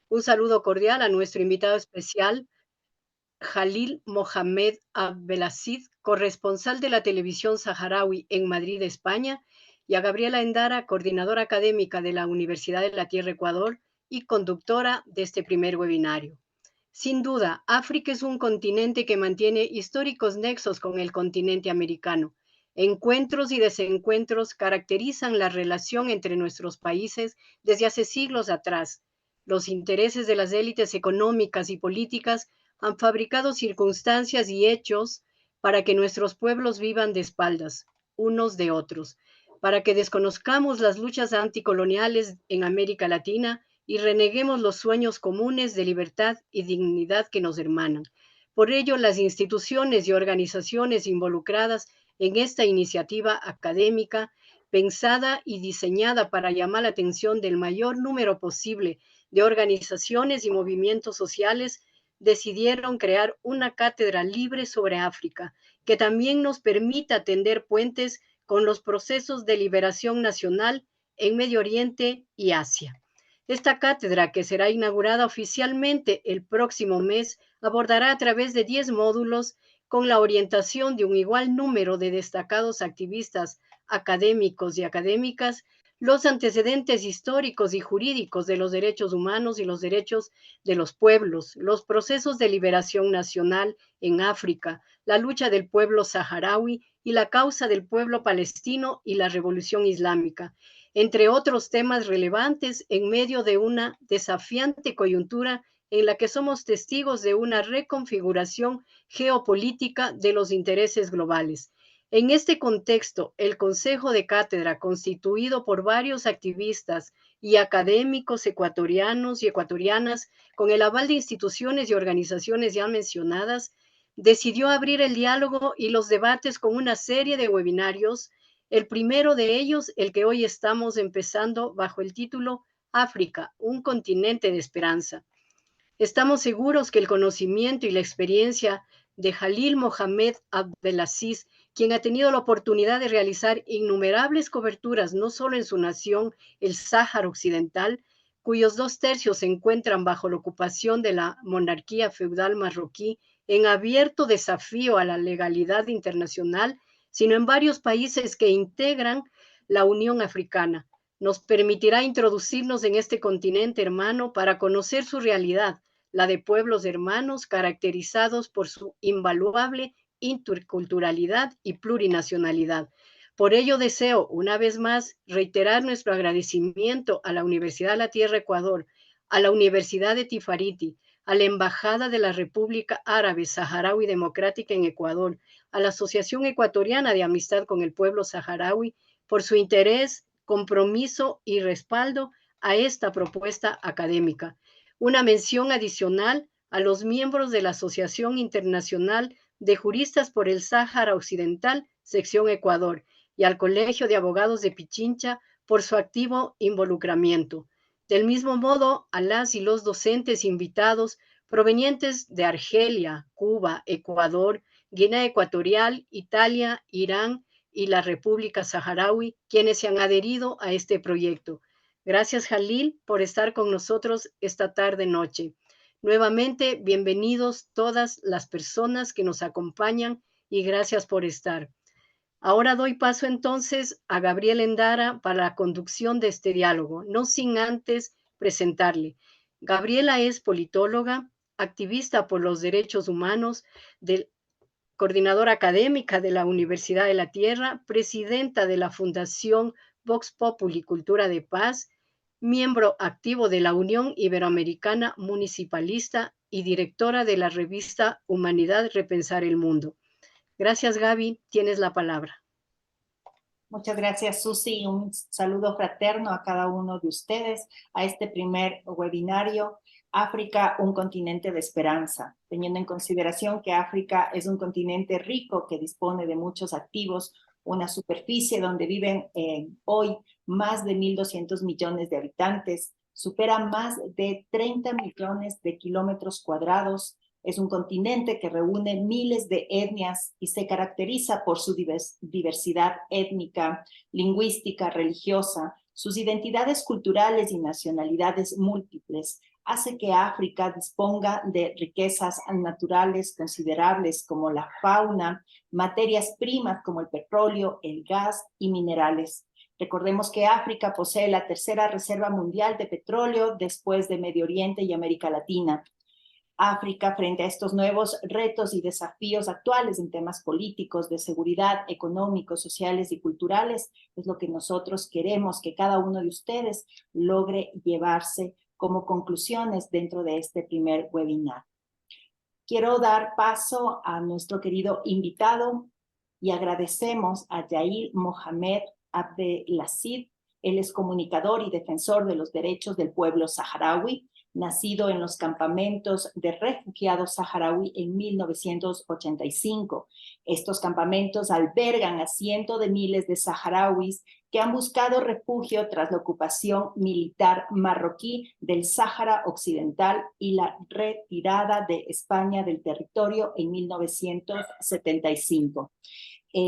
Un saludo cordial a nuestro invitado especial, Jalil Mohamed Abdelaziz, corresponsal de la televisión saharaui en Madrid, España, y a Gabriela Endara, coordinadora académica de la Universidad de la Tierra Ecuador y conductora de este primer webinario. Sin duda, África es un continente que mantiene históricos nexos con el continente americano. Encuentros y desencuentros caracterizan la relación entre nuestros países desde hace siglos atrás. Los intereses de las élites económicas y políticas han fabricado circunstancias y hechos para que nuestros pueblos vivan de espaldas unos de otros, para que desconozcamos las luchas anticoloniales en América Latina y reneguemos los sueños comunes de libertad y dignidad que nos hermanan. Por ello, las instituciones y organizaciones involucradas en esta iniciativa académica, pensada y diseñada para llamar la atención del mayor número posible de organizaciones y movimientos sociales, decidieron crear una cátedra libre sobre África, que también nos permita tender puentes con los procesos de liberación nacional en Medio Oriente y Asia. Esta cátedra, que será inaugurada oficialmente el próximo mes, abordará a través de 10 módulos con la orientación de un igual número de destacados activistas académicos y académicas los antecedentes históricos y jurídicos de los derechos humanos y los derechos de los pueblos, los procesos de liberación nacional en África, la lucha del pueblo saharaui y la causa del pueblo palestino y la revolución islámica, entre otros temas relevantes en medio de una desafiante coyuntura en la que somos testigos de una reconfiguración geopolítica de los intereses globales. En este contexto, el Consejo de Cátedra, constituido por varios activistas y académicos ecuatorianos y ecuatorianas, con el aval de instituciones y organizaciones ya mencionadas, decidió abrir el diálogo y los debates con una serie de webinarios. El primero de ellos, el que hoy estamos empezando bajo el título África, un continente de esperanza. Estamos seguros que el conocimiento y la experiencia de Jalil Mohamed Abdelaziz, quien ha tenido la oportunidad de realizar innumerables coberturas, no solo en su nación, el Sáhara Occidental, cuyos 2/3 se encuentran bajo la ocupación de la monarquía feudal marroquí, en abierto desafío a la legalidad internacional, sino en varios países que integran la Unión Africana. Nos permitirá introducirnos en este continente hermano para conocer su realidad, la de pueblos hermanos caracterizados por su invaluable interculturalidad y plurinacionalidad. Por ello deseo, una vez más, reiterar nuestro agradecimiento a la Universidad de la Tierra Ecuador, a la Universidad de Tifariti, a la Embajada de la República Árabe Saharaui Democrática en Ecuador, a la Asociación Ecuatoriana de Amistad con el Pueblo Saharaui, por su interés, compromiso y respaldo a esta propuesta académica. Una mención adicional a los miembros de la Asociación Internacional de Juristas por el Sáhara Occidental, sección Ecuador, y al Colegio de Abogados de Pichincha por su activo involucramiento. Del mismo modo, a las y los docentes invitados provenientes de Argelia, Cuba, Ecuador, Guinea Ecuatorial, Italia, Irán y la República Saharaui, quienes se han adherido a este proyecto. Gracias, Jalil, por estar con nosotros esta tarde-noche. Nuevamente, bienvenidos todas las personas que nos acompañan y gracias por estar. Ahora doy paso entonces a Gabriela Endara para la conducción de este diálogo, no sin antes presentarle. Gabriela es politóloga, activista por los derechos humanos, coordinadora académica de la Universidad de la Tierra, presidenta de la Fundación Vox Populi Cultura de Paz, miembro activo de la Unión Iberoamericana Municipalista y directora de la revista Humanidad Repensar el Mundo. Gracias, Gaby. Tienes la palabra. Muchas gracias, Susi. Un saludo fraterno a cada uno de ustedes a este primer webinario, África, un continente de esperanza, teniendo en consideración que África es un continente rico que dispone de muchos activos, una superficie donde viven hoy más de 1.200 millones de habitantes, supera más de 30 millones de kilómetros cuadrados. Es un continente que reúne miles de etnias y se caracteriza por su diversidad étnica, lingüística, religiosa, sus identidades culturales y nacionalidades múltiples, hace que África disponga de riquezas naturales considerables como la fauna, materias primas como el petróleo, el gas y minerales. Recordemos que África posee la tercera reserva mundial de petróleo después de Medio Oriente y América Latina. África, frente a estos nuevos retos y desafíos actuales en temas políticos, de seguridad, económicos, sociales y culturales, es lo que nosotros queremos que cada uno de ustedes logre llevarse como conclusiones dentro de este primer webinar. Quiero dar paso a nuestro querido invitado y agradecemos a Yair Mohamed Abdelazid. Él es comunicador y defensor de los derechos del pueblo saharaui, nacido en los campamentos de refugiados saharaui en 1985. Estos campamentos albergan a cientos de miles de saharauis que han buscado refugio tras la ocupación militar marroquí del Sáhara Occidental y la retirada de España del territorio en 1975.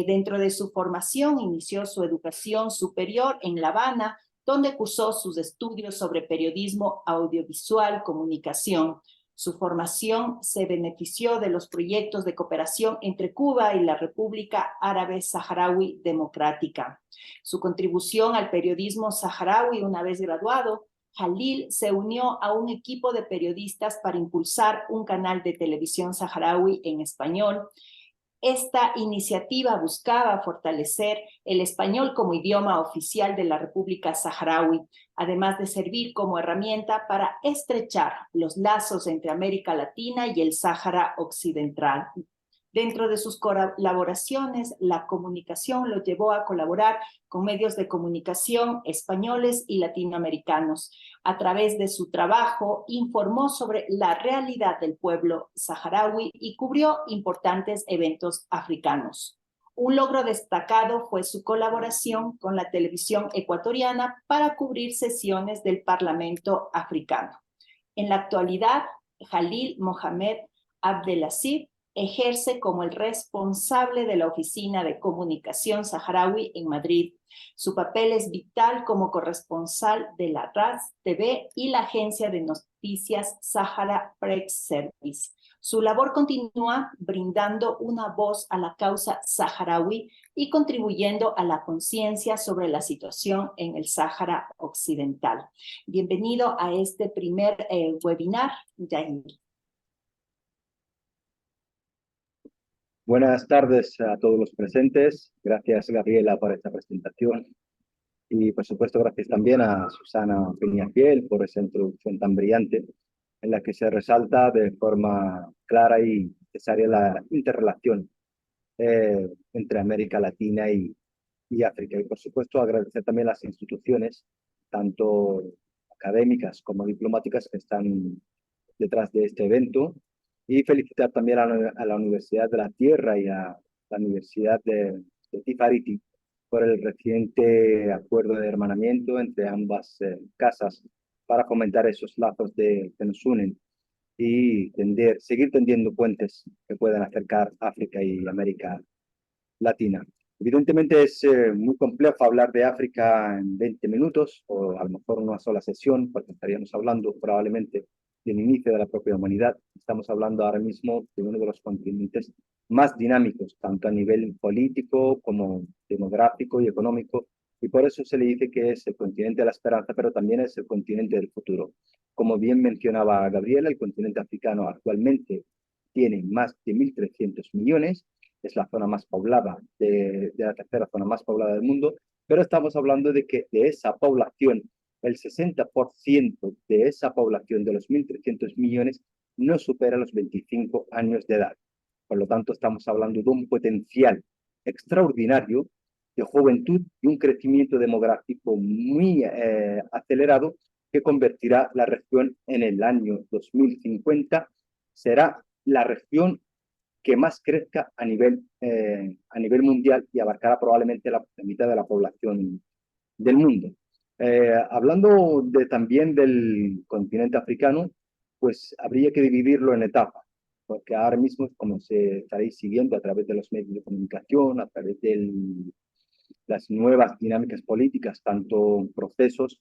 Dentro de su formación inició su educación superior en La Habana, donde cursó sus estudios sobre periodismo audiovisual, comunicación. Su formación se benefició de los proyectos de cooperación entre Cuba y la República Árabe Saharaui Democrática. Su contribución al periodismo saharaui, una vez graduado, Jalil se unió a un equipo de periodistas para impulsar un canal de televisión saharaui en español. Esta iniciativa buscaba fortalecer el español como idioma oficial de la República Saharaui, además de servir como herramienta para estrechar los lazos entre América Latina y el Sáhara Occidental. Dentro de sus colaboraciones, la comunicación lo llevó a colaborar con medios de comunicación españoles y latinoamericanos. A través de su trabajo, informó sobre la realidad del pueblo saharaui y cubrió importantes eventos africanos. Un logro destacado fue su colaboración con la televisión ecuatoriana para cubrir sesiones del Parlamento africano. En la actualidad, Jalil Mohamed Abdelazid ejerce como el responsable de la Oficina de Comunicación Saharaui en Madrid. Su papel es vital como corresponsal de la RAS TV y la agencia de noticias Sahara Press Service. Su labor continúa brindando una voz a la causa saharaui y contribuyendo a la conciencia sobre la situación en el Sáhara Occidental. Bienvenido a este primer webinar, Yair. Buenas tardes a todos los presentes. Gracias, Gabriela, por esta presentación. Y, por supuesto, gracias también a Susana Peñafiel por esa introducción tan brillante en la que se resalta de forma clara y necesaria la interrelación entre América Latina y África. Y, por supuesto, agradecer también a las instituciones, tanto académicas como diplomáticas, que están detrás de este evento. Y felicitar también a la Universidad de la Tierra y a la Universidad de Tifariti por el reciente acuerdo de hermanamiento entre ambas casas para fomentar esos lazos que nos unen y seguir tendiendo puentes que puedan acercar África y América Latina. Evidentemente es muy complejo hablar de África en 20 minutos o a lo mejor una sola sesión, porque estaríamos hablando probablemente del inicio de la propia humanidad. Estamos hablando ahora mismo de uno de los continentes más dinámicos, tanto a nivel político como demográfico y económico, y por eso se le dice que es el continente de la esperanza, pero también es el continente del futuro. Como bien mencionaba Gabriela, el continente africano actualmente tiene más de 1.300 millones, es la zona más poblada, de la tercera zona más poblada del mundo, pero estamos hablando de que de esa población, el 60% de esa población, de los 1.300 millones, no supera los 25 años de edad. Por lo tanto, estamos hablando de un potencial extraordinario de juventud y un crecimiento demográfico muy acelerado que convertirá la región en el año 2050, será la región que más crezca a nivel mundial y abarcará probablemente la mitad de la población del mundo. Hablando también del continente africano, pues habría que dividirlo en etapas, porque ahora mismo, como se estaréis siguiendo a través de los medios de comunicación, a través de las nuevas dinámicas políticas, tanto procesos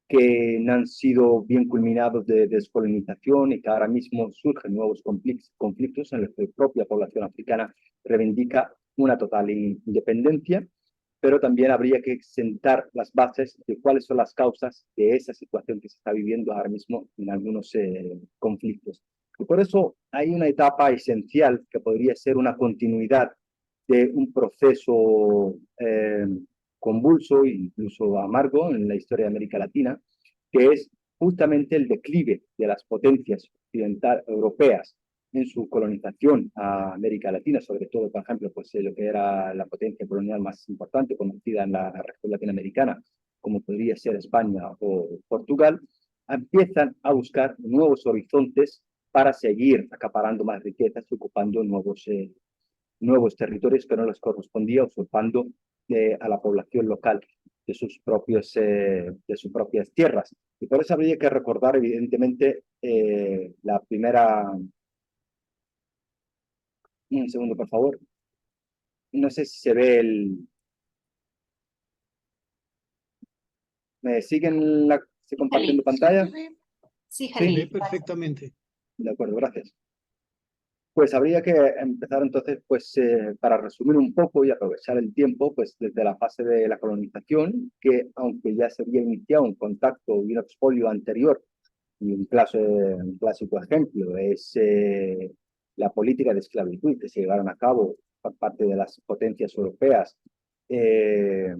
que no han sido bien culminados de descolonización y que ahora mismo surgen nuevos conflictos en los que la propia población africana reivindica una total independencia, pero también habría que sentar las bases de cuáles son las causas de esa situación que se está viviendo ahora mismo en algunos conflictos. Y por eso hay una etapa esencial que podría ser una continuidad de un proceso convulso e incluso amargo en la historia de América Latina, que es justamente el declive de las potencias occidentales europeas en su colonización a América Latina, sobre todo, por ejemplo, pues lo que era la potencia colonial más importante conocida en la región latinoamericana, como podría ser España o Portugal, empiezan a buscar nuevos horizontes para seguir acaparando más riquezas y ocupando nuevos territorios que no les correspondía, usurpando a la población local de sus propias tierras. Y por eso habría que recordar, evidentemente, la primera... Un segundo, por favor. No sé si se ve el... ¿Me siguen compartiendo pantalla? Sí, Sí, Jalil. Perfectamente. de acuerdo, gracias. Pues habría que empezar entonces, pues para resumir un poco y aprovechar el tiempo, pues desde la fase de la colonización, que aunque ya se había iniciado un contacto y un expolio anterior, y un clásico ejemplo es la política de esclavitud que se llevaron a cabo por parte de las potencias europeas, eh,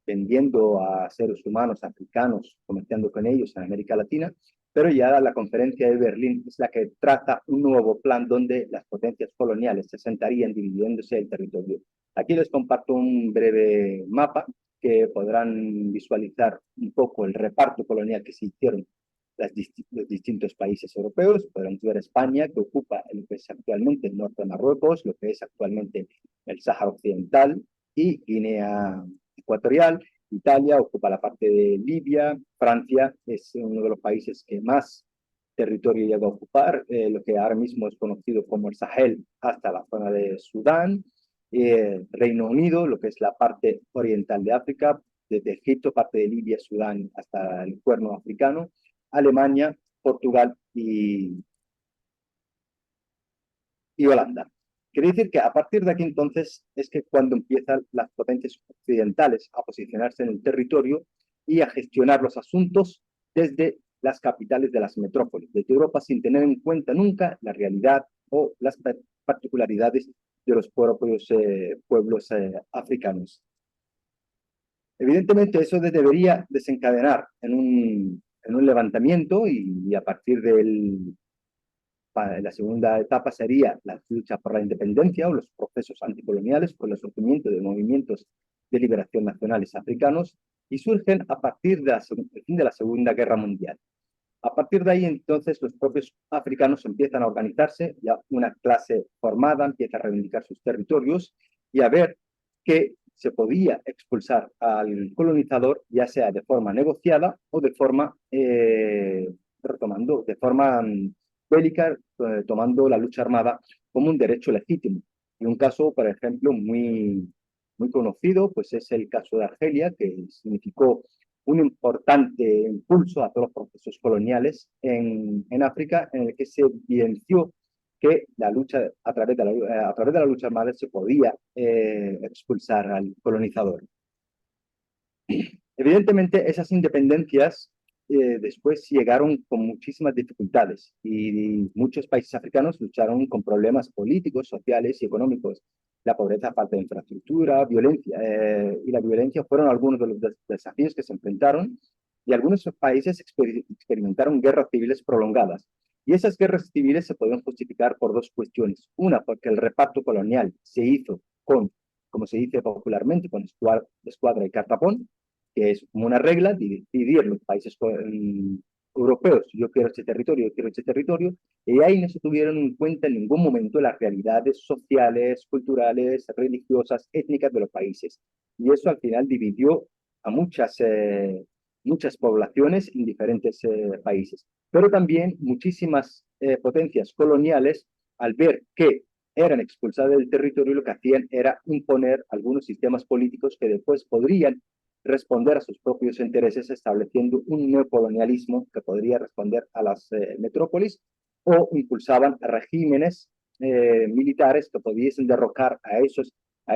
vendiendo a seres humanos africanos, comerciando con ellos en América Latina, pero ya la conferencia de Berlín es la que traza un nuevo plan donde las potencias coloniales se sentarían dividiéndose el territorio. Aquí les comparto un breve mapa que podrán visualizar un poco el reparto colonial que se hicieron los distintos países europeos. Podemos ver España, que ocupa lo que es actualmente el norte de Marruecos, lo que es actualmente el Sáhara Occidental y Guinea Ecuatorial. Italia ocupa la parte de Libia. Francia es uno de los países que más territorio llega a ocupar, lo que ahora mismo es conocido como el Sahel, hasta la zona de Sudán. Reino Unido, lo que es la parte oriental de África, desde Egipto, parte de Libia, Sudán, hasta el Cuerno africano. Alemania, Portugal y Holanda. Quiere decir que a partir de aquí entonces es que cuando empiezan las potencias occidentales a posicionarse en el territorio y a gestionar los asuntos desde las capitales de las metrópolis, desde Europa, sin tener en cuenta nunca la realidad o las particularidades de los propios pueblos africanos. Evidentemente eso debería desencadenar en un levantamiento y a partir la segunda etapa sería la lucha por la independencia o los procesos anticoloniales con el surgimiento de movimientos de liberación nacionales africanos y surgen a partir del fin de la Segunda Guerra Mundial. A partir de ahí, entonces, los propios africanos empiezan a organizarse, ya una clase formada empieza a reivindicar sus territorios y a ver que se podía expulsar al colonizador, ya sea de forma negociada o de forma bélica, tomando la lucha armada como un derecho legítimo. Y un caso, por ejemplo, muy conocido, pues es el caso de Argelia, que significó un importante impulso a todos los procesos coloniales en África, en el que se evidenció que a través de la lucha armada se podía expulsar al colonizador. Evidentemente, esas independencias después llegaron con muchísimas dificultades y muchos países africanos lucharon con problemas políticos, sociales y económicos. La pobreza, falta de infraestructura, violencia y la violencia fueron algunos de los desafíos que se enfrentaron y algunos países experimentaron guerras civiles prolongadas. Y esas guerras civiles se pueden justificar por dos cuestiones. Una, porque el reparto colonial se hizo con, como se dice popularmente, con escuadra y cartapón, que es como una regla, dividir los países europeos, yo quiero este territorio, yo quiero este territorio, y ahí no se tuvieron en cuenta en ningún momento las realidades sociales, culturales, religiosas, étnicas de los países. Y eso al final dividió a muchas poblaciones en diferentes países. Pero también muchísimas potencias coloniales, al ver que eran expulsadas del territorio, lo que hacían era imponer algunos sistemas políticos que después podrían responder a sus propios intereses estableciendo un neocolonialismo que podría responder a las metrópolis, o impulsaban regímenes militares que pudiesen derrocar a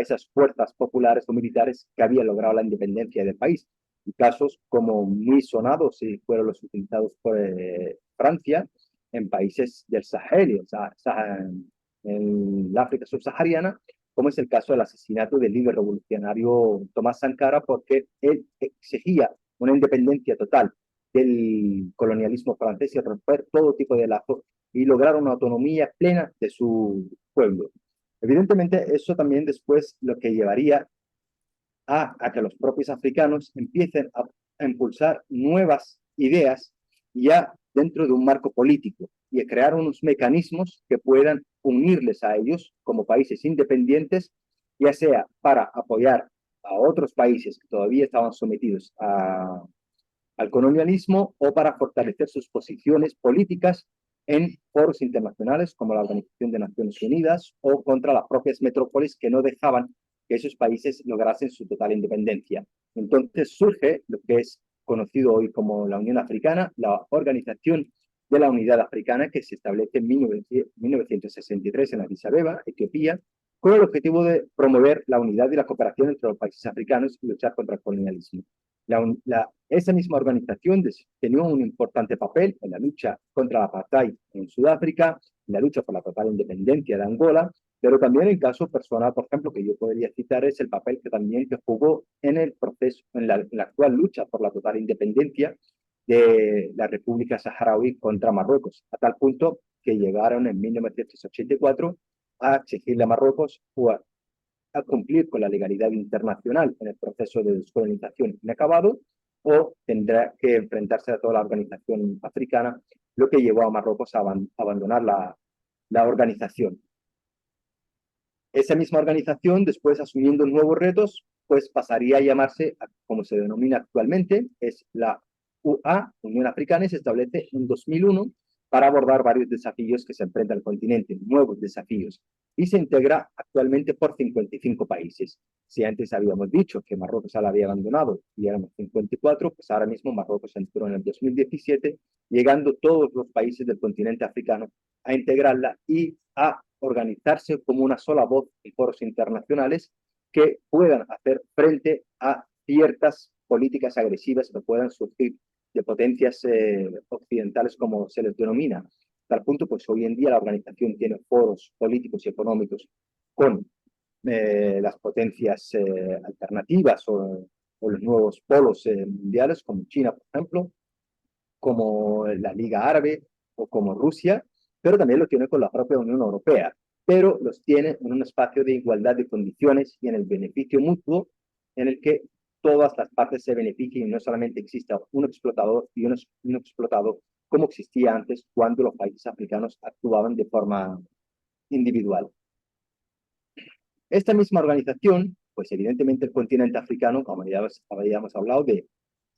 esas fuerzas populares o militares que habían logrado la independencia del país. Y casos como muy sonados fueron los utilizados por Francia en países del Sahel, o sea, en la África subsahariana, como es el caso del asesinato del líder revolucionario Tomás Sankara, porque él exigía una independencia total del colonialismo francés y romper todo tipo de lazos y lograr una autonomía plena de su pueblo. Evidentemente, eso también después lo que llevaría a que los propios africanos empiecen a impulsar nuevas ideas ya dentro de un marco político y a crear unos mecanismos que puedan unirles a ellos como países independientes, ya sea para apoyar a otros países que todavía estaban sometidos al colonialismo o para fortalecer sus posiciones políticas en foros internacionales como la Organización de Naciones Unidas o contra las propias metrópolis que no dejaban que esos países lograsen su total independencia. Entonces surge lo que es conocido hoy como la Unión Africana, la Organización de la Unidad Africana, que se establece en 1963 en Addis Abeba, Etiopía, con el objetivo de promover la unidad y la cooperación entre los países africanos y luchar contra el colonialismo. Esa misma organización tenía un importante papel en la lucha contra la apartheid en Sudáfrica, en la lucha por la total independencia de Angola, pero también el caso personal, por ejemplo, que yo podría citar es el papel que también jugó en el proceso, en la actual lucha por la total independencia de la República Saharaui contra Marruecos, a tal punto que llegaron en 1984 a exigirle a Marruecos a cumplir con la legalidad internacional en el proceso de descolonización inacabado, o tendrá que enfrentarse a toda la organización africana, lo que llevó a Marruecos a abandonar la organización. Esa misma organización, después asumiendo nuevos retos, pues pasaría a llamarse, como se denomina actualmente, es la UA, Unión Africana, y se establece en 2001 para abordar varios desafíos que se enfrenta al continente, nuevos desafíos, y se integra actualmente por 55 países. Si antes habíamos dicho que Marruecos ya la había abandonado y éramos 54, pues ahora mismo Marruecos entró en el 2017, llegando todos los países del continente africano a integrarla y a organizarse como una sola voz en foros internacionales que puedan hacer frente a ciertas políticas agresivas que puedan surgir de potencias occidentales, como se les denomina. Tal punto, pues hoy en día la organización tiene foros políticos y económicos con las potencias alternativas o los nuevos polos mundiales, como China, por ejemplo, como la Liga Árabe o como Rusia, pero también lo tiene con la propia Unión Europea, pero los tiene en un espacio de igualdad de condiciones y en el beneficio mutuo, en el que todas las partes se beneficien y no solamente exista un explotador y un explotado, como existía antes cuando los países africanos actuaban de forma individual. Esta misma organización, pues evidentemente el continente africano, como ya habíamos hablado, de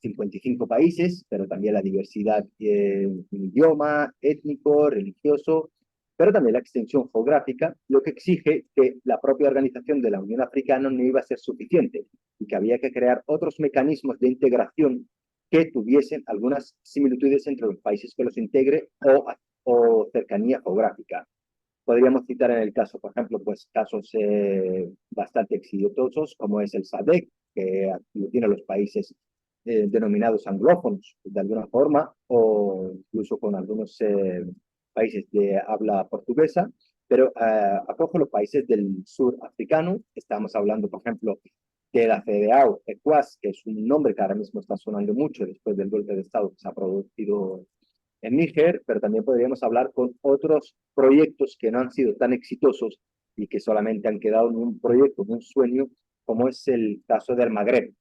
55 países, pero también la diversidad en idioma, étnico, religioso, pero también la extensión geográfica, lo que exige que la propia organización de la Unión Africana no iba a ser suficiente y que había que crear otros mecanismos de integración que tuviesen algunas similitudes entre los países que los integre o cercanía geográfica. Podríamos citar en el caso, por ejemplo, pues casos bastante exitosos, como es el SADC, que lo tienen los países denominados anglófonos, de alguna forma, o incluso con algunos países de habla portuguesa, pero acoge los países del sur africano. Estamos hablando, por ejemplo, de la CEDEAO, ECOWAS, que es un nombre que ahora mismo está sonando mucho después del golpe de Estado que se ha producido en Níger, pero también podríamos hablar con otros proyectos que no han sido tan exitosos y que solamente han quedado en un proyecto, en un sueño, como es el caso del Magreb,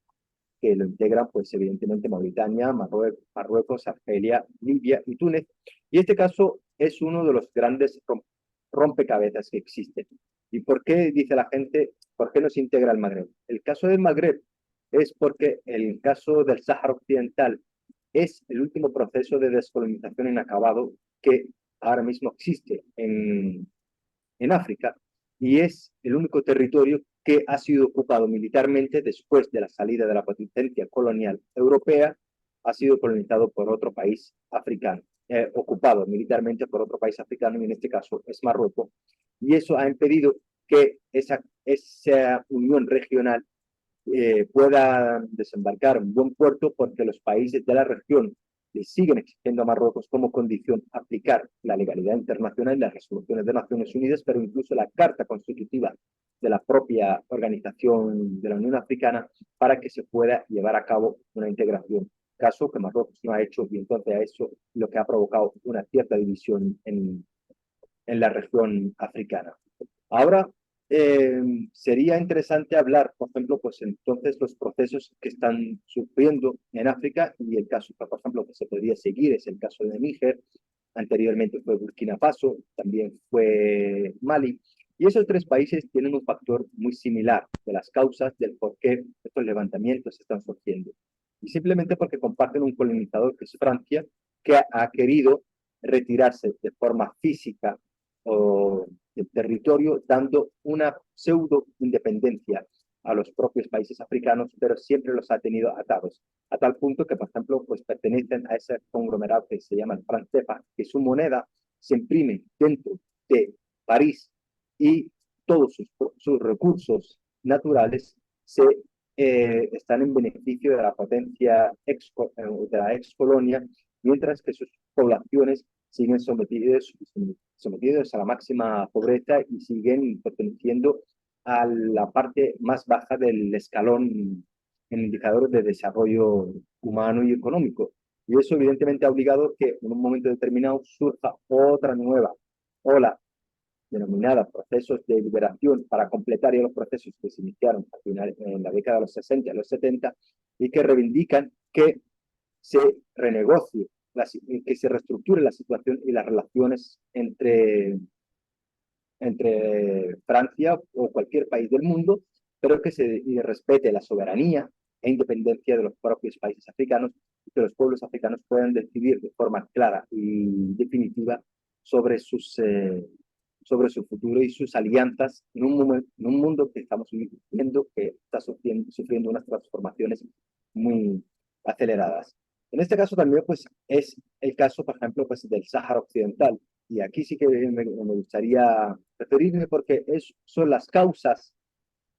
que lo integran, pues evidentemente, Mauritania, Marruecos, Argelia, Libia y Túnez. Y este caso es uno de los grandes rompecabezas que existen. ¿Y por qué dice la gente, por qué no se integra el Magreb? El caso del Magreb es porque el caso del Sáhara Occidental es el último proceso de descolonización inacabado que ahora mismo existe en África, y es el único territorio que ha sido ocupado militarmente después de la salida de la potencia colonial europea, ha sido colonizado por otro país africano, ocupado militarmente por otro país africano, y en este caso es Marruecos, y eso ha impedido que esa unión regional pueda desembarcar en buen puerto, porque los países de la región le siguen exigiendo a Marruecos como condición aplicar la legalidad internacional y las resoluciones de Naciones Unidas, pero incluso la Carta Constitutiva de la propia Organización de la Unión Africana, para que se pueda llevar a cabo una integración. Caso que Marruecos no ha hecho, y entonces a eso lo que ha provocado una cierta división en la región africana. Ahora, sería interesante hablar, por ejemplo, pues entonces los procesos que están sufriendo en África, y el caso, por ejemplo, que se podría seguir es el caso de Níger, anteriormente fue Burkina Faso, también fue Mali, y esos tres países tienen un factor muy similar de las causas del por qué estos levantamientos están surgiendo. Y simplemente porque comparten un colonizador, que es Francia, que ha querido retirarse de forma física o del territorio, dando una pseudo independencia a los propios países africanos, pero siempre los ha tenido atados, a tal punto que, por ejemplo, pues pertenecen a ese conglomerado que se llama el franc CFA, que su moneda se imprime dentro de París, y todos sus recursos naturales están en beneficio de la potencia de la ex colonia, mientras que sus poblaciones siguen sometidos a la máxima pobreza y siguen perteneciendo a la parte más baja del escalón en indicadores de desarrollo humano y económico. Y eso evidentemente ha obligado que en un momento determinado surja otra nueva ola denominada procesos de liberación, para completar ya los procesos que se iniciaron al final, en la década de los 60 y los 70, y que reivindican que se renegocie, que se reestructure la situación y las relaciones entre Francia o cualquier país del mundo, pero que se respete la soberanía e independencia de los propios países africanos, y que los pueblos africanos puedan decidir de forma clara y definitiva sobre su futuro y sus alianzas en un mundo que estamos viviendo, que está sufriendo unas transformaciones muy aceleradas. En este caso también pues, es el caso, por ejemplo, pues, del Sáhara Occidental. Y aquí sí que me gustaría referirme, porque son las causas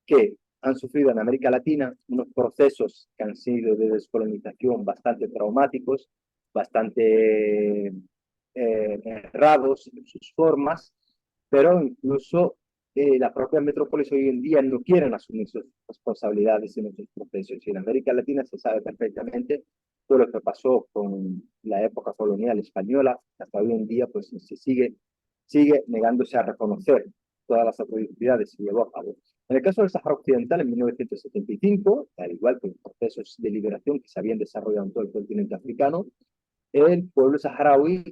que han sufrido en América Latina unos procesos que han sido de descolonización bastante traumáticos, bastante errados en sus formas, pero incluso la propia metrópolis hoy en día no quieren asumir sus responsabilidades en esos procesos. Y en América Latina se sabe perfectamente todo lo que pasó con la época colonial española. Hasta hoy en día pues se sigue negándose a reconocer todas las atrocidades que llevó a cabo. En el caso del Sáhara Occidental, en 1975, al igual que los procesos de liberación que se habían desarrollado en todo el continente africano, el pueblo saharaui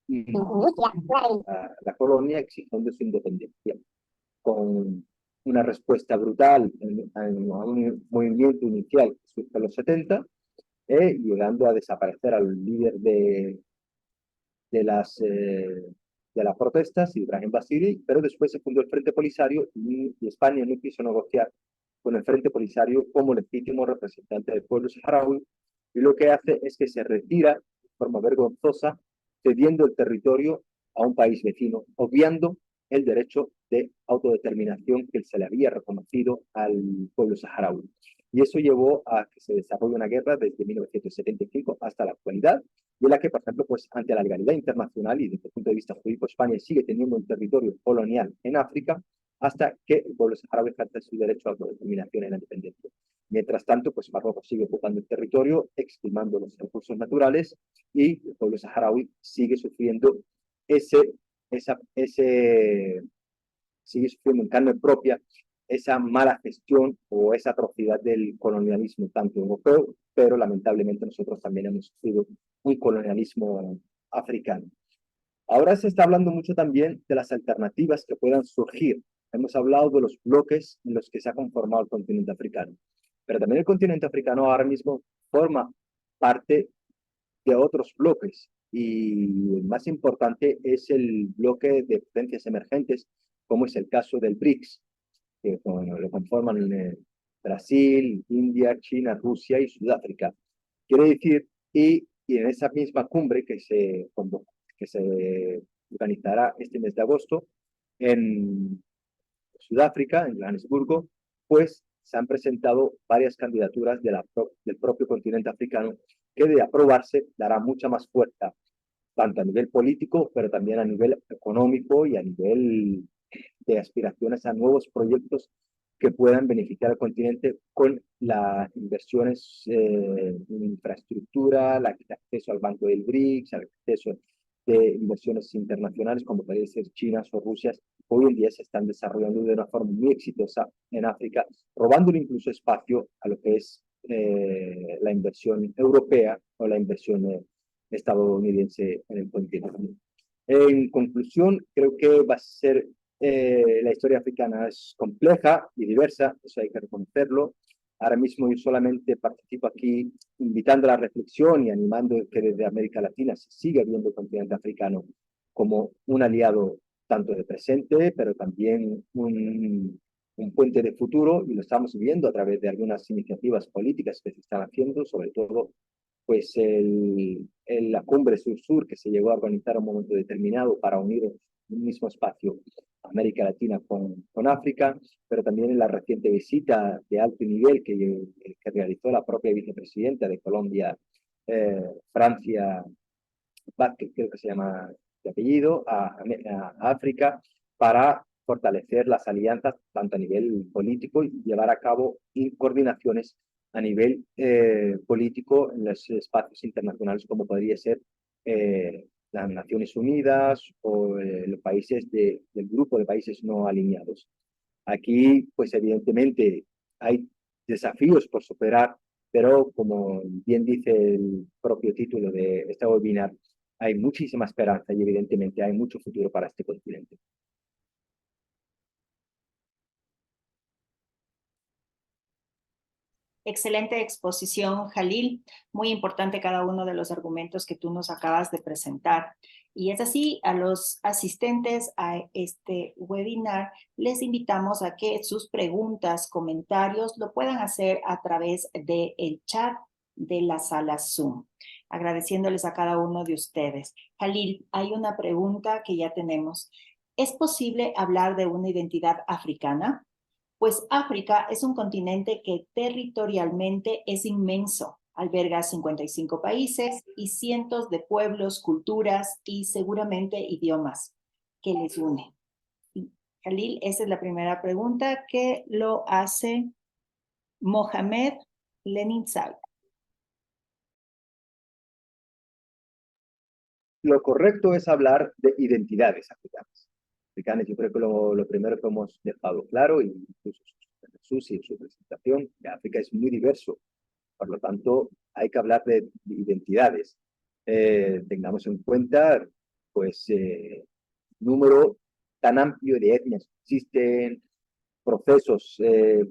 y la colonia exigiendo su independencia, con una respuesta brutal a un movimiento inicial que surge en los 70, llegando a desaparecer al líder de las protestas, Ibrahim Basiri, pero después se fundó el Frente Polisario, y España no quiso negociar con el Frente Polisario como legítimo representante del pueblo saharaui, y lo que hace es que se retira de forma vergonzosa, cediendo el territorio a un país vecino, obviando el derecho de autodeterminación que se le había reconocido al pueblo saharaui. Y eso llevó a que se desarrolle una guerra desde 1975 hasta la actualidad, y en la que, por ejemplo, pues ante la legalidad internacional y desde el punto de vista jurídico, España sigue teniendo un territorio colonial en África, hasta que el pueblo saharaui ejerce su derecho a autodeterminación en la independencia. Mientras tanto, pues Marruecos sigue ocupando el territorio, explotando los recursos naturales, y el pueblo saharaui sigue sufriendo sigue sufriendo en carne propia esa mala gestión o esa atrocidad del colonialismo tanto europeo, pero lamentablemente nosotros también hemos sufrido un colonialismo africano. Ahora se está hablando mucho también de las alternativas que puedan surgir. Hemos hablado de los bloques en los que se ha conformado el continente africano, pero también el continente africano ahora mismo forma parte de otros bloques, y el más importante es el bloque de potencias emergentes, como es el caso del BRICS, que bueno, lo conforman Brasil, India, China, Rusia y Sudáfrica. Quiere decir, y en esa misma cumbre que se organizará este mes de agosto en Sudáfrica, en Johannesburgo, pues se han presentado varias candidaturas del propio continente africano que de aprobarse dará mucha más fuerza, tanto a nivel político, pero también a nivel económico y a nivel de aspiraciones a nuevos proyectos que puedan beneficiar al continente con las inversiones en infraestructura, el acceso al Banco del BRICS, el acceso de inversiones internacionales como pueden ser chinas o rusias, hoy en día se están desarrollando de una forma muy exitosa en África, robándole incluso espacio a lo que es la inversión europea o la inversión estadounidense en el continente. En conclusión, creo que va a ser la historia africana es compleja y diversa, eso hay que reconocerlo. Ahora mismo yo solamente participo aquí invitando a la reflexión y animando que desde América Latina se siga viendo el continente africano como un aliado tanto de presente, pero también un puente de futuro, y lo estamos viendo a través de algunas iniciativas políticas que se están haciendo, sobre todo pues la cumbre sur-sur que se llegó a organizar a un momento determinado para unir en un mismo espacio América Latina con África, pero también en la reciente visita de alto nivel que realizó la propia vicepresidenta de Colombia, Francia Vázquez, creo que se llama de apellido, a África para fortalecer las alianzas tanto a nivel político y llevar a cabo coordinaciones a nivel político en los espacios internacionales como podría ser las Naciones Unidas o los países del grupo de países no alineados. Aquí, pues evidentemente, hay desafíos por superar, pero como bien dice el propio título de este webinar, hay muchísima esperanza y evidentemente hay mucho futuro para este continente. Excelente exposición, Jalil. Muy importante cada uno de los argumentos que tú nos acabas de presentar. Y es así, a los asistentes a este webinar, les invitamos a que sus preguntas, comentarios, lo puedan hacer a través del chat de la sala Zoom. Agradeciéndoles a cada uno de ustedes. Jalil, hay una pregunta que ya tenemos. ¿Es posible hablar de una identidad africana? Pues África es un continente que territorialmente es inmenso, alberga 55 países y cientos de pueblos, culturas y seguramente idiomas que les une. Jalil, esa es la primera pregunta que lo hace Mohamed Leninzai. Lo correcto es hablar de identidades africanas. Yo creo que lo primero que hemos dejado claro, y incluso Jesús y su presentación, que África es muy diverso. Por lo tanto, hay que hablar de identidades. Tengamos en cuenta, pues, número tan amplio de etnias que existen, procesos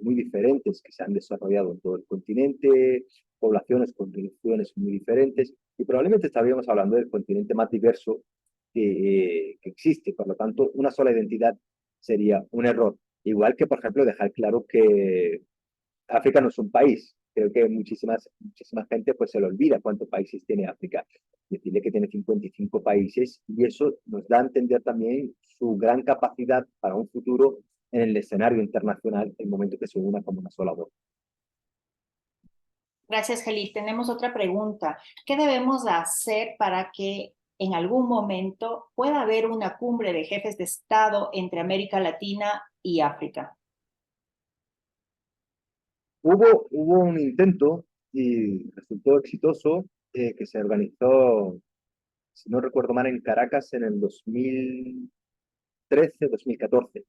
muy diferentes que se han desarrollado en todo el continente, poblaciones con religiones muy diferentes, y probablemente estaríamos hablando del continente más diverso que existe. Por lo tanto, una sola identidad sería un error. Igual que, por ejemplo, dejar claro que África no es un país. Creo que muchísima gente pues se le olvida cuántos países tiene África. Decirle que tiene 55 países y eso nos da a entender también su gran capacidad para un futuro en el escenario internacional en el momento que se una como una sola voz. Gracias, Jalil. Tenemos otra pregunta. ¿Qué debemos hacer para que en algún momento pueda haber una cumbre de jefes de Estado entre América Latina y África? Hubo un intento y resultó exitoso que se organizó, si no recuerdo mal, en Caracas en el 2013, 2014.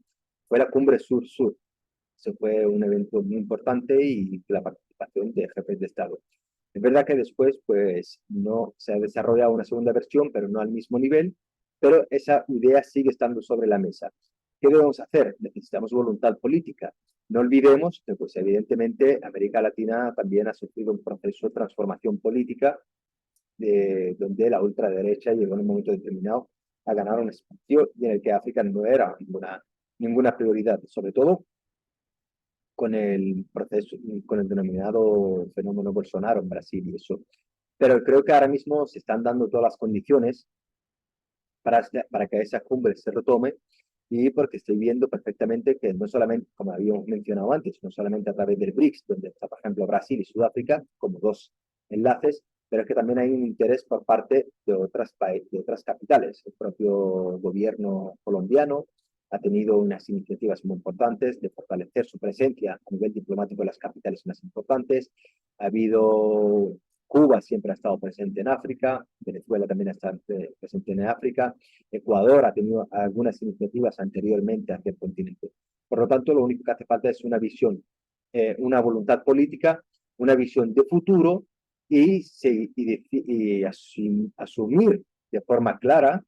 Fue la Cumbre Sur-Sur. Eso fue un evento muy importante y la participación de jefes de Estado. Es verdad que después pues no se ha desarrollado una segunda versión, pero no al mismo nivel, pero esa idea sigue estando sobre la mesa. ¿Qué debemos hacer? Necesitamos voluntad política. No olvidemos que pues evidentemente América Latina también ha sufrido un proceso de transformación política donde la ultraderecha llegó en un momento determinado a ganar un espacio y en el que África no era ninguna prioridad, sobre todo con el proceso, con el denominado fenómeno Bolsonaro en Brasil y eso. Pero creo que ahora mismo se están dando todas las condiciones para que esa cumbre se retome y porque estoy viendo perfectamente que no solamente, como habíamos mencionado antes, no solamente a través del BRICS, donde está, por ejemplo, Brasil y Sudáfrica como dos enlaces, pero es que también hay un interés por parte de otras capitales. El propio gobierno colombiano ha tenido unas iniciativas muy importantes de fortalecer su presencia a nivel diplomático en las capitales más importantes. Ha habido Cuba siempre ha estado presente en África, Venezuela también ha estado presente en África, Ecuador ha tenido algunas iniciativas anteriormente hacia el continente. Por lo tanto, lo único que hace falta es una visión, una voluntad política, una visión de futuro y asumir de forma clara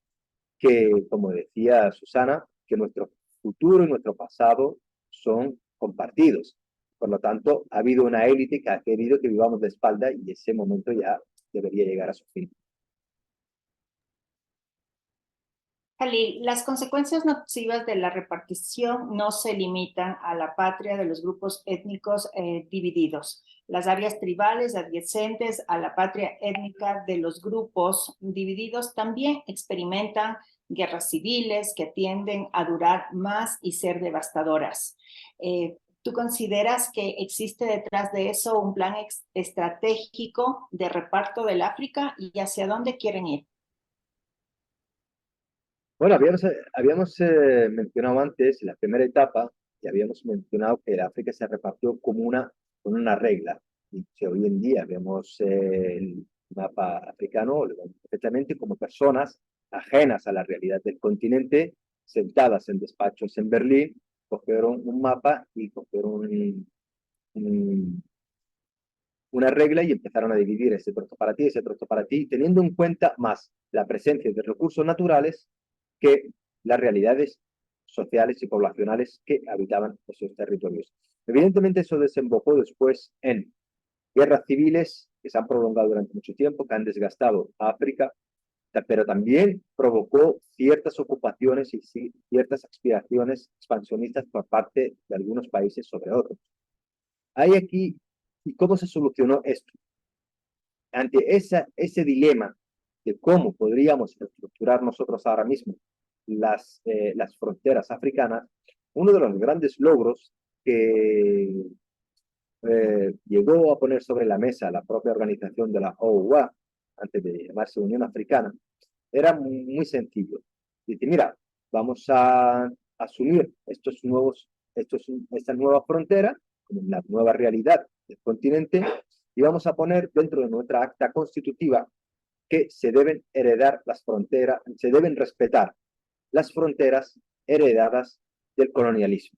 que, como decía Susana, que nuestro futuro y nuestro pasado son compartidos. Por lo tanto, ha habido una élite que ha querido que vivamos de espalda y ese momento ya debería llegar a su fin. Jalil, las consecuencias nocivas de la repartición no se limitan a la patria de los grupos étnicos divididos. Las áreas tribales adyacentes a la patria étnica de los grupos divididos también experimentan guerras civiles que tienden a durar más y ser devastadoras. ¿Tú consideras que existe detrás de eso un plan estratégico de reparto del África y hacia dónde quieren ir? Bueno, habíamos mencionado antes la primera etapa y habíamos mencionado que el África se repartió con una regla. Y que hoy en día vemos el mapa africano, lo vemos perfectamente como personas ajenas a la realidad del continente, sentadas en despachos en Berlín, cogieron un mapa y cogieron un, una regla y empezaron a dividir ese trozo para ti, ese trozo para ti, teniendo en cuenta más la presencia de recursos naturales que las realidades sociales y poblacionales que habitaban esos territorios. Evidentemente eso desembocó después en guerras civiles que se han prolongado durante mucho tiempo, que han desgastado a África, pero también provocó ciertas ocupaciones y ciertas aspiraciones expansionistas por parte de algunos países sobre otros. Hay aquí, ¿y cómo se solucionó esto? Ante ese dilema de cómo podríamos estructurar nosotros ahora mismo las fronteras africanas, uno de los grandes logros que llegó a poner sobre la mesa la propia organización de la OUA, antes de llamarse Unión Africana, era muy sencillo. Dice, mira, vamos a asumir esta nueva frontera, como la nueva realidad del continente, y vamos a poner dentro de nuestra acta constitutiva que se deben heredar las fronteras, se deben respetar las fronteras heredadas del colonialismo.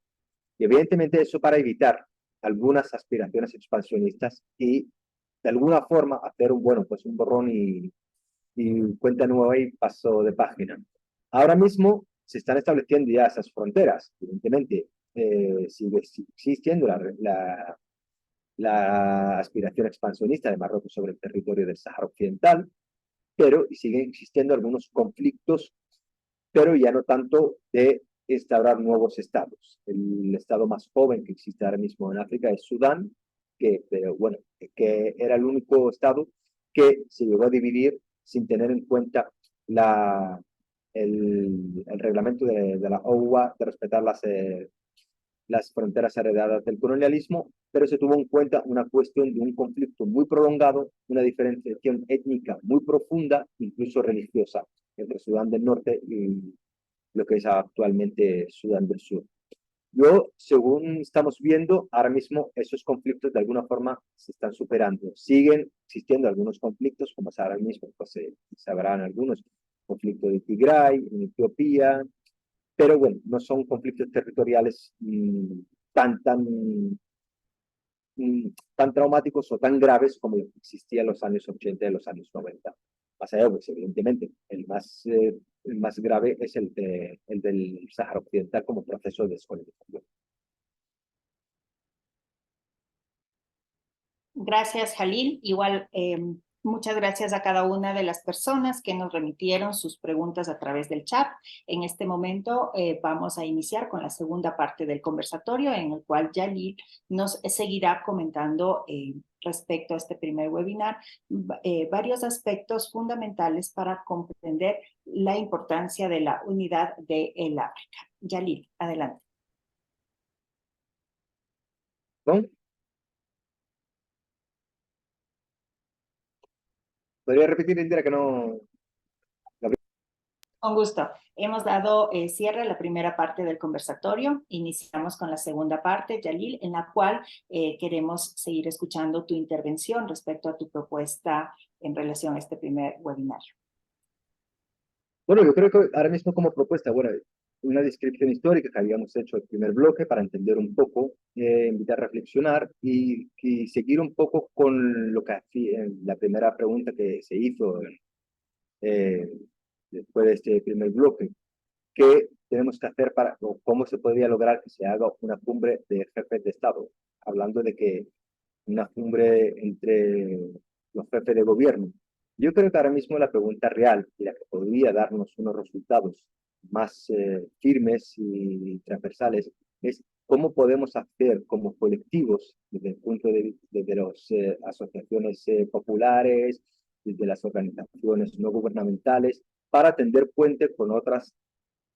Y evidentemente eso para evitar algunas aspiraciones expansionistas y de alguna forma hacer un borrón y cuenta nueva y paso de página. Ahora mismo se están estableciendo ya esas fronteras. Evidentemente sigue existiendo la aspiración expansionista de Marruecos sobre el territorio del Sáhara Occidental, pero siguen existiendo algunos conflictos, pero ya no tanto de instaurar nuevos estados. El estado más joven que existe ahora mismo en África es Sudán, que era el único estado que se llegó a dividir sin tener en cuenta el reglamento de la OUA de respetar las fronteras heredadas del colonialismo, pero se tuvo en cuenta una cuestión de un conflicto muy prolongado, una diferenciación étnica muy profunda, incluso religiosa, entre Sudán del Norte y lo que es actualmente Sudán del Sur. Según estamos viendo, ahora mismo esos conflictos de alguna forma se están superando. Siguen existiendo algunos conflictos, como ahora mismo pues, sabrán algunos, conflicto de Tigray, en Etiopía, pero bueno, no son conflictos territoriales tan, tan, tan traumáticos o tan graves como existía en los años 80 y los años 90. Más allá, pues evidentemente, el más grave es el del Sáhara Occidental como proceso de descolonización. Gracias, Jalil. Igual, Muchas gracias a cada una de las personas que nos remitieron sus preguntas a través del chat. En este momento vamos a iniciar con la segunda parte del conversatorio, en el cual Yalil nos seguirá comentando respecto a este primer webinar varios aspectos fundamentales para comprender la importancia de la unidad del África. Yalil, adelante. ¿No? ¿Podría repetir, Indira, que no? Con gusto. Hemos dado cierre a la primera parte del conversatorio. Iniciamos con la segunda parte, Yalil, en la cual queremos seguir escuchando tu intervención respecto a tu propuesta en relación a este primer webinario. Bueno, yo creo que ahora mismo como propuesta, bueno, una descripción histórica que habíamos hecho el primer bloque para entender un poco, invitar a reflexionar y seguir un poco con lo que hacía la primera pregunta que se hizo después de este primer bloque. ¿Qué tenemos que hacer para, o cómo se podría lograr que se haga una cumbre de jefes de Estado? Hablando de que una cumbre entre los jefes de gobierno. Yo creo que ahora mismo la pregunta real y la que podría darnos unos resultados más firmes y transversales es cómo podemos hacer como colectivos, desde el punto de vista de las asociaciones populares, desde las organizaciones no gubernamentales, para tender puente con otras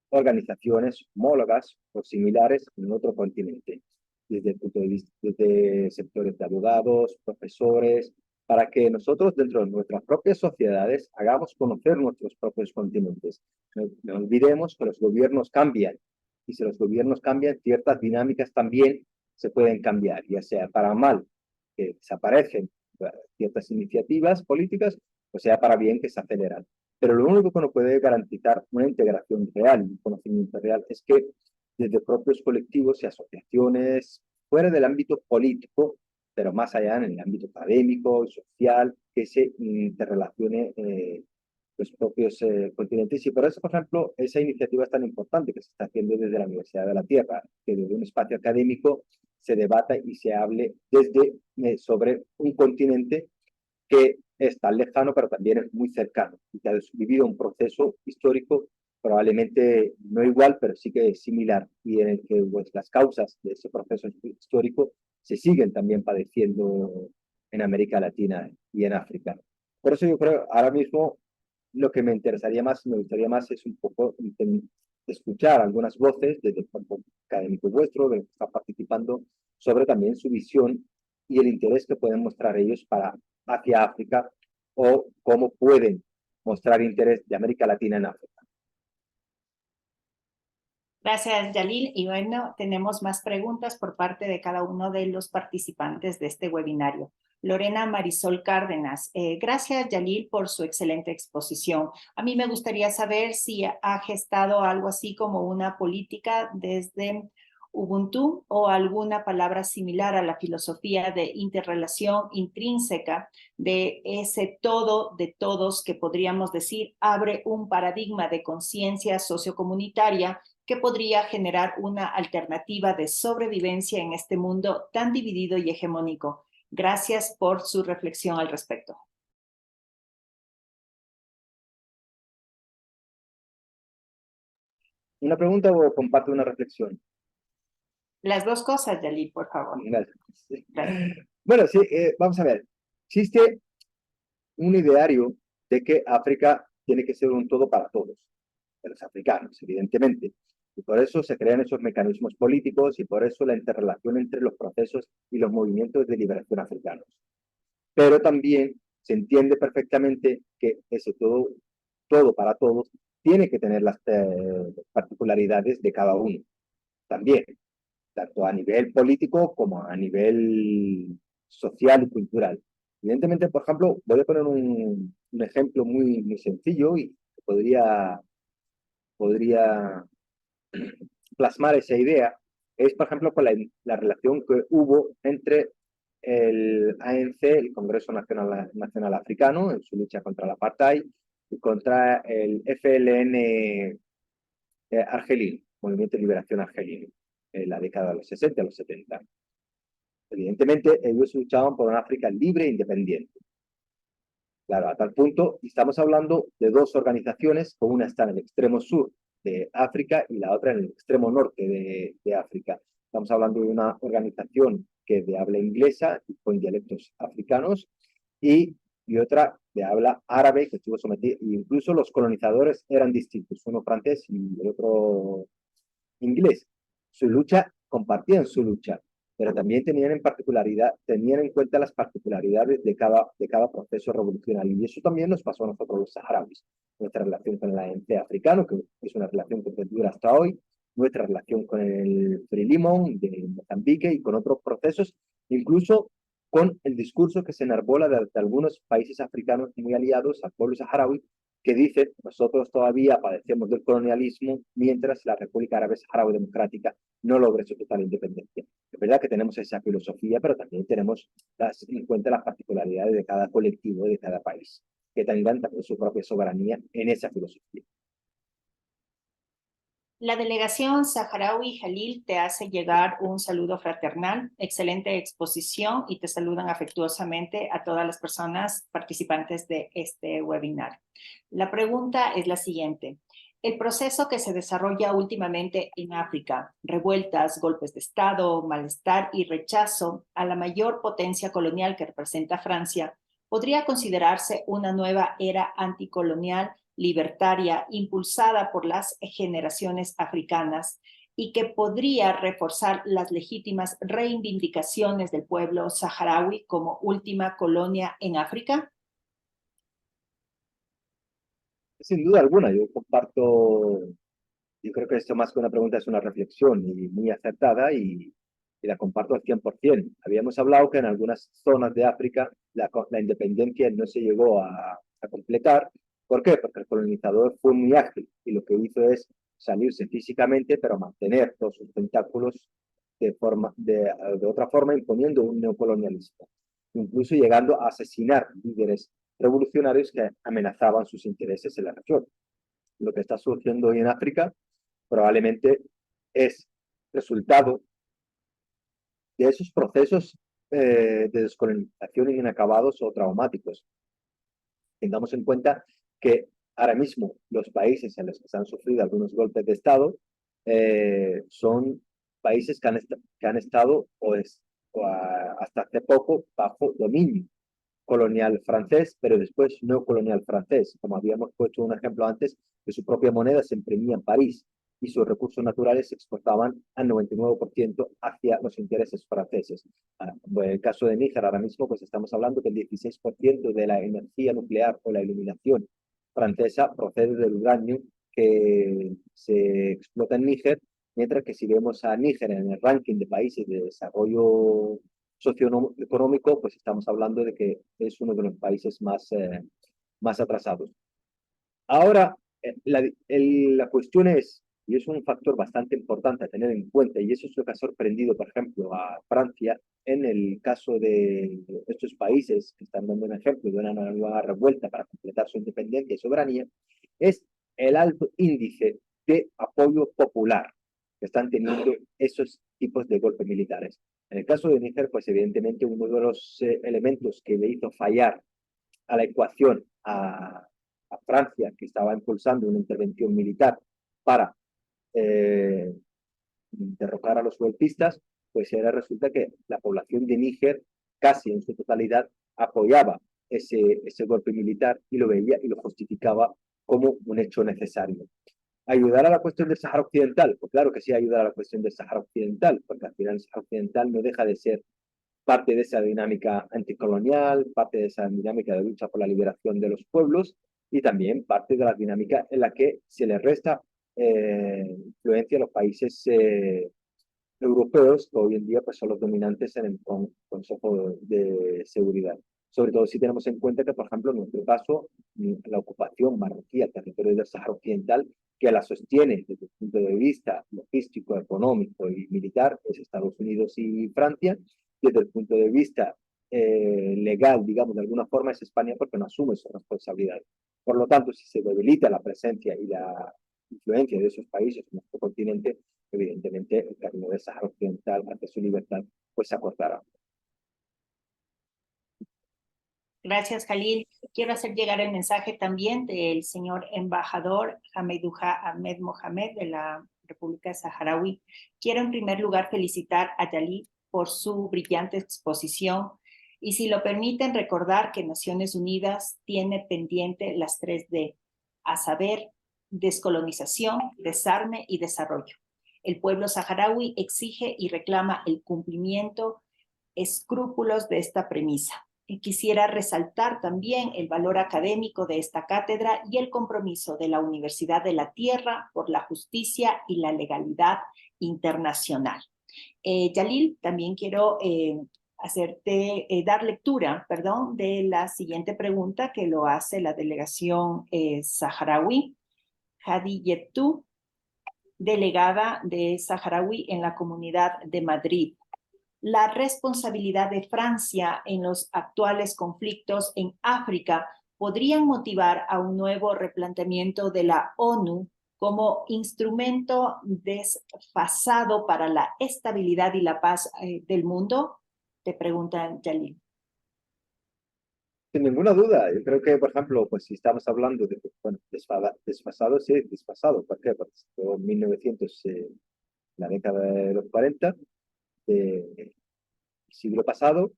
organizaciones homólogas o similares en otro continente, desde el punto de vista de sectores de abogados, profesores, para que nosotros dentro de nuestras propias sociedades hagamos conocer nuestros propios continentes. No olvidemos que los gobiernos cambian y si los gobiernos cambian, ciertas dinámicas también se pueden cambiar, ya sea para mal, que desaparecen ciertas iniciativas políticas, o sea para bien que se aceleran. Pero lo único que nos puede garantizar una integración real, un conocimiento real, es que desde propios colectivos y asociaciones, fuera del ámbito político, pero más allá en el ámbito académico, social, que se interrelacione los propios continentes. Y por eso, por ejemplo, esa iniciativa es tan importante que se está haciendo desde la Universidad de la Tierra, que desde un espacio académico se debata y se hable desde, sobre un continente que es tan lejano, pero también es muy cercano y que ha vivido un proceso histórico probablemente no igual, pero sí que es similar y en el que pues, las causas de ese proceso histórico se siguen también padeciendo en América Latina y en África. Por eso yo creo, ahora mismo, lo que me interesaría más, me gustaría más es un poco escuchar algunas voces desde el campo académico vuestro, de los que está participando, sobre también su visión y el interés que pueden mostrar ellos para hacia África o cómo pueden mostrar interés de América Latina en África. Gracias, Yalil. Y bueno, tenemos más preguntas por parte de cada uno de los participantes de este webinario. Lorena Marisol Cárdenas. Gracias, Yalil, por su excelente exposición. A mí me gustaría saber si ha gestado algo así como una política desde Ubuntu o alguna palabra similar a la filosofía de interrelación intrínseca de ese todo de todos que podríamos decir abre un paradigma de conciencia sociocomunitaria que podría generar una alternativa de sobrevivencia en este mundo tan dividido y hegemónico. Gracias por su reflexión al respecto. ¿Una pregunta o comparte una reflexión? Las dos cosas, Yalil, por favor. Gracias. Gracias. Bueno, sí, vamos a ver. Existe un ideario de que África tiene que ser un todo para todos, de los africanos, evidentemente. Y por eso se crean esos mecanismos políticos y por eso la interrelación entre los procesos y los movimientos de liberación africanos. Pero también se entiende perfectamente que ese todo para todos tiene que tener las particularidades de cada uno también, tanto a nivel político como a nivel social y cultural. Evidentemente, por ejemplo, voy a poner un ejemplo muy sencillo y podría plasmar esa idea. Es, por ejemplo, con la relación que hubo entre el ANC, el Congreso Nacional Africano, en su lucha contra el apartheid, y contra el FLN argelino, Movimiento de Liberación Argelino, en la década de los 60 a los 70. Evidentemente, ellos luchaban por una África libre e independiente. Claro, a tal punto, y estamos hablando de dos organizaciones, una está en el extremo sur de África y la otra en el extremo norte de África. Estamos hablando de una organización que es de habla inglesa y con dialectos africanos y otra de habla árabe que estuvo sometida, e incluso los colonizadores eran distintos, uno francés y el otro inglés. Su lucha, compartían su lucha, pero también tenían en cuenta las particularidades de cada proceso revolucionario. Y eso también nos pasó a nosotros los saharauis. Nuestra relación con el ANC africano, que es una relación que perdura hasta hoy, nuestra relación con el Frelimo de Mozambique y con otros procesos, incluso con el discurso que se enarbola de algunos países africanos muy aliados al pueblo saharaui, que dice, nosotros todavía padecemos del colonialismo mientras la República Árabe Saharaui Democrática no logre su total independencia. Es verdad que tenemos esa filosofía, pero también tenemos en cuenta las particularidades de cada colectivo y de cada país, que tengan también su propia soberanía en esa filosofía. La delegación saharaui Jalil te hace llegar un saludo fraternal, excelente exposición y te saludan afectuosamente a todas las personas participantes de este webinar. La pregunta es la siguiente. El proceso que se desarrolla últimamente en África, revueltas, golpes de Estado, malestar y rechazo a la mayor potencia colonial que representa Francia, ¿podría considerarse una nueva era anticolonial libertaria impulsada por las generaciones africanas y que podría reforzar las legítimas reivindicaciones del pueblo saharaui como última colonia en África? Sin duda alguna, yo creo que esto más que una pregunta es una reflexión y muy acertada y la comparto al 100%. Habíamos hablado que en algunas zonas de África la independencia no se llegó a completar. ¿Por qué? Porque el colonizador fue muy ágil y lo que hizo es salirse físicamente, pero mantener todos sus tentáculos de otra forma, imponiendo un neocolonialismo, incluso llegando a asesinar líderes revolucionarios que amenazaban sus intereses en la región. Lo que está surgiendo hoy en África probablemente es resultado de esos procesos de descolonización inacabados o traumáticos. Tengamos en cuenta que ahora mismo los países en los que se han sufrido algunos golpes de Estado son países que han estado hasta hace poco bajo dominio colonial francés, pero después no colonial francés. Como habíamos puesto un ejemplo antes, que su propia moneda se imprimía en París y sus recursos naturales se exportaban al 99% hacia los intereses franceses. En el caso de Níger, ahora mismo pues estamos hablando que el 16% de la energía nuclear o la iluminación francesa procede del uranio que se explota en Níger, mientras que si vemos a Níger en el ranking de países de desarrollo socioeconómico, pues estamos hablando de que es uno de los países más atrasados. Ahora, la cuestión es, y es un factor bastante importante a tener en cuenta, y eso es lo que ha sorprendido, por ejemplo, a Francia en el caso de estos países que están dando un ejemplo de una nueva revuelta para completar su independencia y soberanía, es el alto índice de apoyo popular que están teniendo esos tipos de golpes militares. En el caso de Níger, pues evidentemente uno de los elementos que le hizo fallar a la ecuación a Francia, que estaba impulsando una intervención militar para derrocar a los golpistas, pues ahora resulta que la población de Níger, casi en su totalidad, apoyaba ese golpe militar y lo veía y lo justificaba como un hecho necesario. ¿Ayudar a la cuestión del Sahara Occidental? Pues claro que sí, ayudar a la cuestión del Sahara Occidental, porque al final el Sahara Occidental no deja de ser parte de esa dinámica anticolonial, parte de esa dinámica de lucha por la liberación de los pueblos y también parte de la dinámica en la que se le resta influencia a los países europeos que hoy en día pues, son los dominantes en el Consejo de Seguridad. Sobre todo si tenemos en cuenta que, por ejemplo, en nuestro caso, la ocupación marroquí al territorio del Sahara Occidental, que la sostiene desde el punto de vista logístico, económico y militar, es Estados Unidos y Francia. Desde el punto de vista legal, digamos, de alguna forma, es España porque no asume su responsabilidad. Por lo tanto, si se debilita la presencia y la influencia de esos países en nuestro continente, evidentemente el camino del Sahara Occidental hacia su libertad pues se acortará. Gracias, Jalil. Quiero hacer llegar el mensaje también del señor embajador Hamidullah Ahmed Mohamed de la República Saharaui. Quiero en primer lugar felicitar a Jalil por su brillante exposición y, si lo permiten, recordar que Naciones Unidas tiene pendiente las 3D, a saber, descolonización, desarme y desarrollo. El pueblo saharaui exige y reclama el cumplimiento escrúpulos de esta premisa. Y quisiera resaltar también el valor académico de esta cátedra y el compromiso de la Universidad de la Tierra por la justicia y la legalidad internacional. Yalil, también quiero dar lectura, de la siguiente pregunta que lo hace la delegación saharaui. Hadi Yetu, delegada de saharaui en la Comunidad de Madrid. La responsabilidad de Francia en los actuales conflictos en África podrían motivar a un nuevo replanteamiento de la ONU como instrumento desfasado para la estabilidad y la paz del mundo? Te pregunta Jalil. Sin ninguna duda, yo creo que, por ejemplo, pues si estamos hablando de, bueno, desfasado, sí, desfasado. ¿Por qué? Porque en 1900, la década de los 40, del siglo pasado,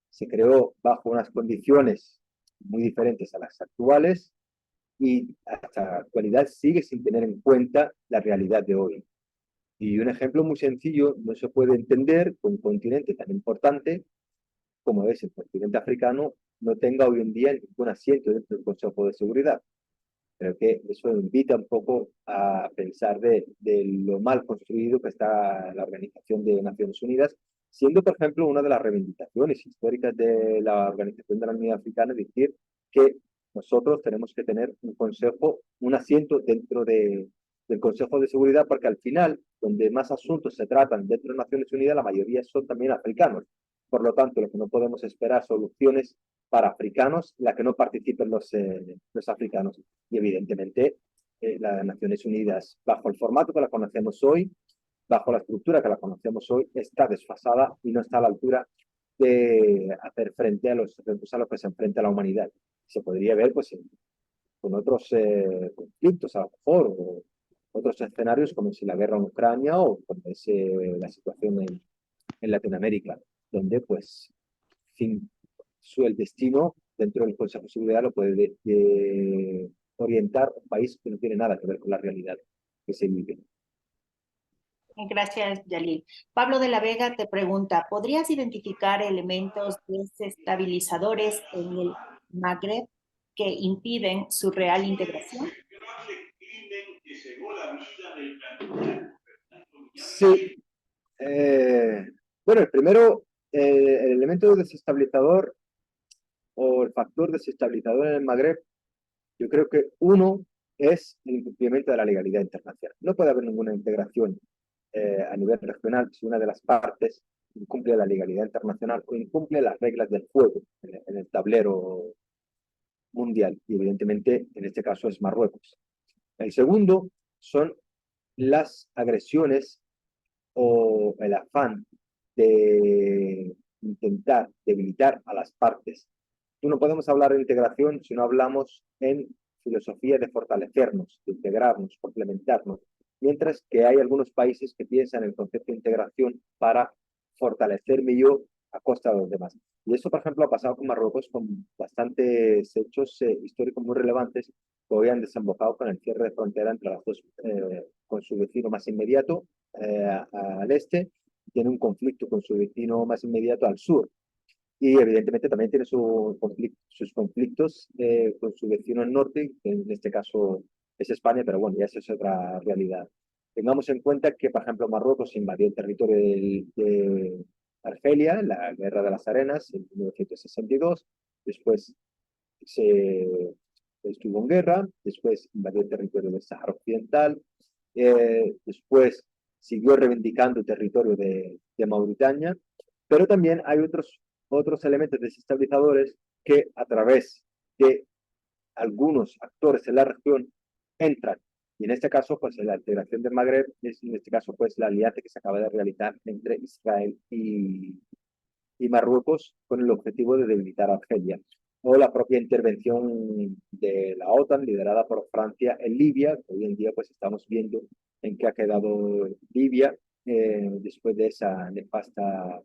se creó bajo unas condiciones muy diferentes a las actuales y hasta la actualidad sigue sin tener en cuenta la realidad de hoy. Y un ejemplo muy sencillo: no se puede entender que un continente tan importante como es el continente africano no tenga hoy en día ningún asiento dentro del Consejo de Seguridad. Creo que eso invita un poco a pensar de lo mal construido que está la Organización de Naciones Unidas, siendo, por ejemplo, una de las reivindicaciones históricas de la Organización de la Unidad Africana decir que nosotros tenemos que tener un consejo, un asiento dentro del Consejo de Seguridad, porque al final, donde más asuntos se tratan dentro de Naciones Unidas, la mayoría son también africanos. Por lo tanto, lo que no podemos esperar soluciones para africanos, la que no participen los africanos. Y evidentemente, las Naciones Unidas, bajo el formato que la conocemos hoy, bajo la estructura que la conocemos hoy, está desfasada y no está a la altura de hacer frente a los que se enfrenta la humanidad. Se podría ver pues, con otros conflictos, a lo mejor, o otros escenarios como si la guerra en Ucrania o como es la situación en Latinoamérica, donde pues el destino dentro del Consejo de Seguridad lo puede orientar un país que no tiene nada que ver con la realidad que se vive. Gracias, Yalil. Pablo de la Vega te pregunta, ¿podrías identificar elementos desestabilizadores en el Magreb que impiden su real integración? Sí. Bueno, el primero, el elemento desestabilizador o el factor desestabilizador en el Magreb, yo creo que uno es el incumplimiento de la legalidad internacional. No puede haber ninguna integración a nivel regional si una de las partes incumple la legalidad internacional o incumple las reglas del juego en el tablero mundial. Y evidentemente, en este caso, es Marruecos. El segundo son las agresiones o el afán de intentar debilitar a las partes. No podemos hablar de integración si no hablamos en filosofía de fortalecernos, de integrarnos, complementarnos, mientras que hay algunos países que piensan en el concepto de integración para fortalecerme yo a costa de los demás. Y eso, por ejemplo, ha pasado con Marruecos con bastantes hechos históricos muy relevantes que hoy han desembocado con el cierre de frontera entre las dos, con su vecino más inmediato al este, tiene un conflicto con su vecino más inmediato al sur. Y evidentemente también tiene sus conflictos con su vecino al norte, que en este caso es España, pero bueno, ya eso es otra realidad. Tengamos en cuenta que, por ejemplo, Marruecos invadió el territorio de Argelia en la Guerra de las Arenas en 1962, después estuvo en guerra, después invadió el territorio del Sáhara Occidental, después siguió reivindicando el territorio de Mauritania, pero también hay otros elementos desestabilizadores que a través de algunos actores en la región entran. Y en este caso, pues la integración del Magreb es, en este caso, pues la alianza que se acaba de realizar entre Israel y Marruecos con el objetivo de debilitar a Argelia. o la propia intervención de la OTAN liderada por Francia en Libia, que hoy en día pues estamos viendo en qué ha quedado Libia después de esa nefasta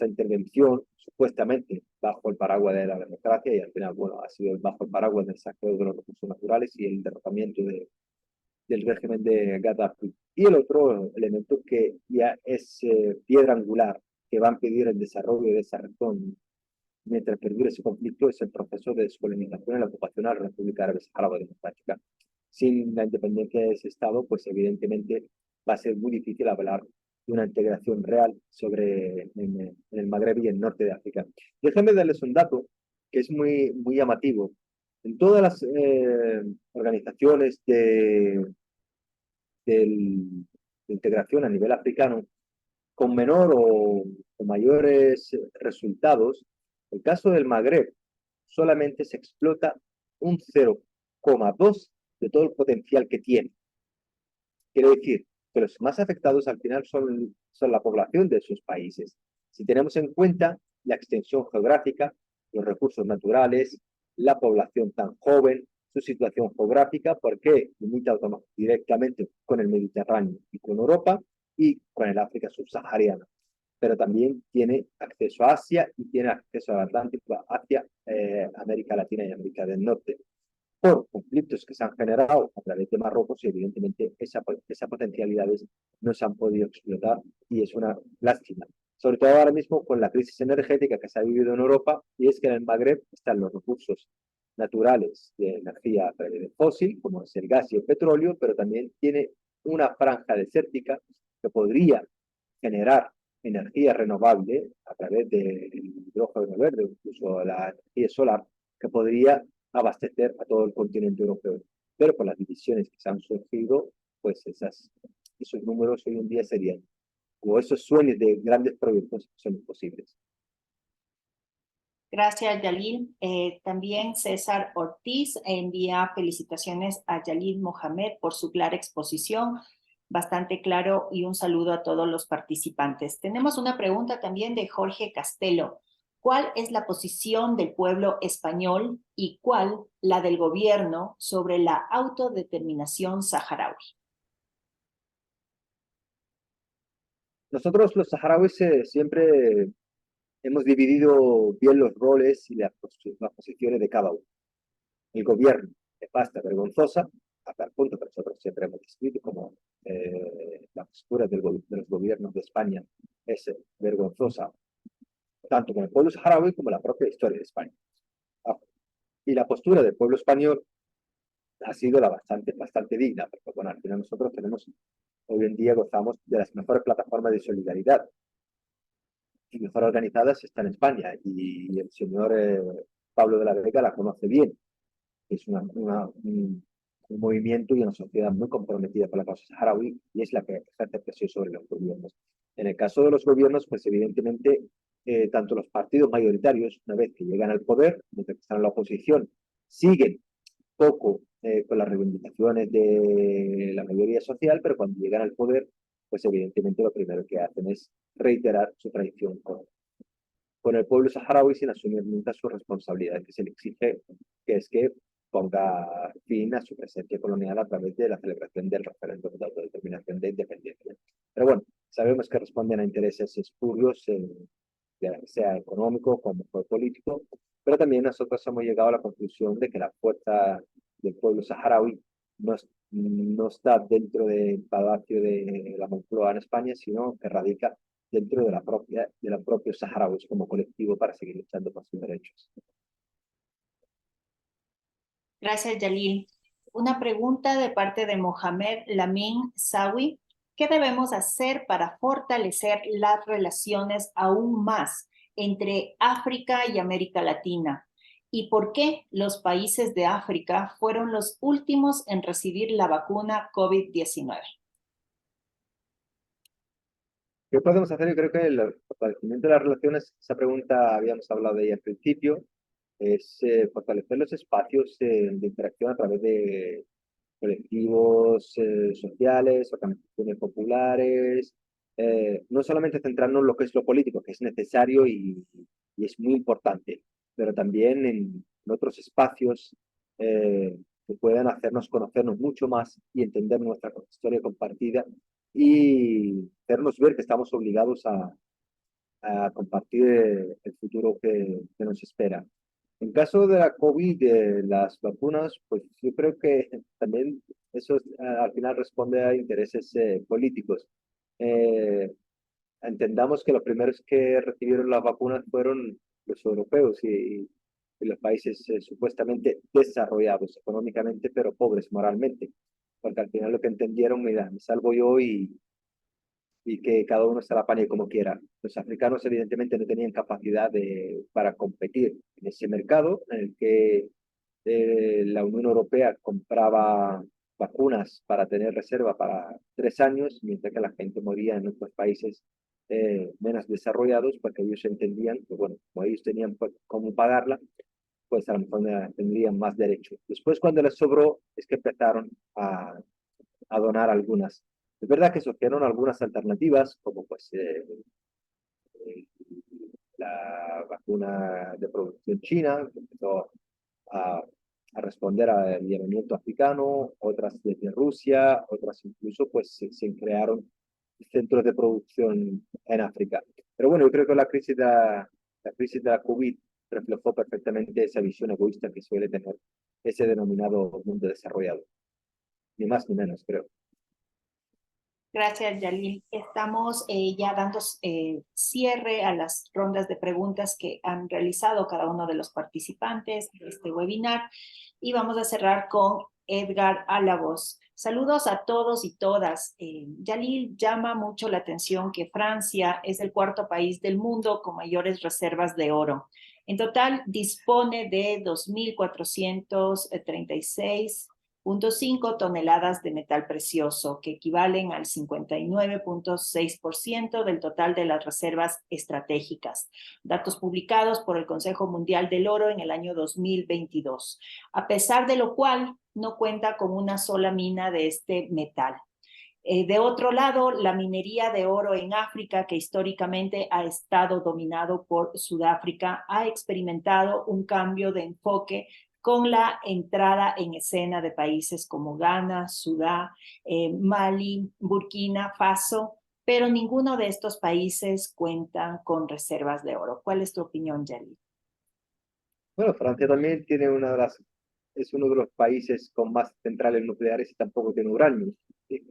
intervención, supuestamente bajo el paraguas de la democracia, y al final, bueno, ha sido bajo el paraguas del saqueo de los recursos naturales y el derrocamiento del régimen de Gaddafi. Y el otro elemento que ya es piedra angular que va a impedir el desarrollo de esa región mientras perdure ese conflicto es el proceso de descolonización y la ocupación a la República Árabe Saharaui Democrática. Sin la independencia de ese Estado, pues evidentemente va a ser muy difícil hablar de una integración real en el Magreb y el norte de África. Déjenme darles un dato que es muy llamativo. En todas las organizaciones de integración a nivel africano, con menor o mayores resultados, el caso del Magreb solamente se explota un 0,2 de todo el potencial que tiene. Quiere decir que los más afectados al final son la población de esos países. Si tenemos en cuenta la extensión geográfica, los recursos naturales, la población tan joven, su situación geográfica, porque limita directamente con el Mediterráneo y con Europa y con el África subsahariana, pero también tiene acceso a Asia y tiene acceso al Atlántico hacia América Latina y América del Norte, por conflictos que se han generado a través de Marruecos y evidentemente esas potencialidades no se han podido explotar y es una lástima. Sobre todo ahora mismo con la crisis energética que se ha vivido en Europa, y es que en el Magreb están los recursos naturales de energía fósil, como es el gas y el petróleo, pero también tiene una franja desértica que podría generar energía renovable a través del hidrógeno verde, incluso la energía solar, que podría abastecer a todo el continente europeo. Pero por las divisiones que se han surgido, pues esos números hoy en día serían, o esos sueños de grandes proyectos son imposibles. Gracias, Yalil. También César Ortiz envía felicitaciones a Yalil Mohamed por su clara exposición, bastante claro, y un saludo a todos los participantes. Tenemos una pregunta también de Jorge Castelo. ¿Cuál es la posición del pueblo español y cuál la del gobierno sobre la autodeterminación saharaui? Nosotros los saharauis siempre hemos dividido bien los roles y las posiciones de cada uno. El gobierno de pasta vergonzosa, a tal punto que nosotros siempre hemos descrito como la postura de los gobiernos de España es vergonzosa, tanto con el pueblo saharaui como la propia historia de España. Y la postura del pueblo español ha sido bastante digna, porque bueno, al final nosotros hoy en día gozamos de las mejores plataformas de solidaridad y mejor organizadas están en España, y el señor Pablo de la Vega la conoce bien. Es un movimiento y una sociedad muy comprometida con la causa saharaui y es la que ejerce presión sobre los gobiernos. En el caso de los gobiernos, pues evidentemente, tanto los partidos mayoritarios, una vez que llegan al poder, mientras que están en la oposición, siguen poco con las reivindicaciones de la mayoría social, pero cuando llegan al poder, pues evidentemente lo primero que hacen es reiterar su traición con el pueblo saharaui sin asumir nunca su responsabilidad que se le exige, que es que ponga fin a su presencia colonial a través de la celebración del referéndum de autodeterminación de independencia. Pero bueno, sabemos que responden a intereses espurios, ya sea económico como político, pero también nosotros hemos llegado a la conclusión de que la fuerza del pueblo saharaui no está dentro del palacio de la Moncloa en España, sino que radica dentro de los propios saharauis como colectivo para seguir luchando por sus derechos. Gracias, Yalil. Una pregunta de parte de Mohamed Lamin Sawi. ¿Qué debemos hacer para fortalecer las relaciones aún más entre África y América Latina? ¿Y por qué los países de África fueron los últimos en recibir la vacuna COVID-19? ¿Qué podemos hacer? Yo creo que el fortalecimiento de las relaciones, esa pregunta habíamos hablado de ella al principio, es fortalecer los espacios de interacción a través de colectivos sociales, organizaciones populares, no solamente centrarnos en lo que es lo político, que es necesario y es muy importante, pero también en otros espacios que puedan hacernos conocernos mucho más y entender nuestra historia compartida y hacernos ver que estamos obligados a compartir el futuro que nos espera. En caso de la COVID, de las vacunas, pues yo creo que también eso al final responde a intereses políticos. Eh, Entendamos que los primeros que recibieron las vacunas fueron los europeos y los países supuestamente desarrollados económicamente, pero pobres moralmente. Porque al final lo que entendieron, mira, me salvo yo y que cada uno se la apañe como quiera. Los africanos evidentemente no tenían capacidad para competir en ese mercado en el que la Unión Europea compraba vacunas para tener reserva para 3 años, mientras que la gente moría en otros países menos desarrollados, porque ellos entendían que, bueno, como ellos tenían cómo pagarla, pues a lo mejor tendrían más derecho. Después, cuando les sobró, es que empezaron a donar algunas. Es verdad que surgieron algunas alternativas, como pues la vacuna de producción china, que empezó a responder al llamamiento africano, otras desde Rusia, otras incluso pues se crearon centros de producción en África. Pero bueno, yo creo que la crisis de la COVID reflejó perfectamente esa visión egoísta que suele tener ese denominado mundo desarrollado. Ni más ni menos, creo. Gracias, Yalil. Estamos ya dando cierre a las rondas de preguntas que han realizado cada uno de los participantes de este webinar y vamos a cerrar con Edgar Álamos. Saludos a todos y todas. Yalil, llama mucho la atención que Francia es el cuarto país del mundo con mayores reservas de oro. En total dispone de 2.436.5 toneladas de metal precioso, que equivalen al 59.6% del total de las reservas estratégicas. Datos publicados por el Consejo Mundial del Oro en el año 2022. A pesar de lo cual, no cuenta con una sola mina de este metal. De otro lado, la minería de oro en África, que históricamente ha estado dominado por Sudáfrica, ha experimentado un cambio de enfoque con la entrada en escena de países como Ghana, Sudán, Mali, Burkina Faso, pero ninguno de estos países cuentan con reservas de oro. ¿Cuál es tu opinión, Yalil? Bueno, Francia también tiene es uno de los países con más centrales nucleares y tampoco tiene uranio. Y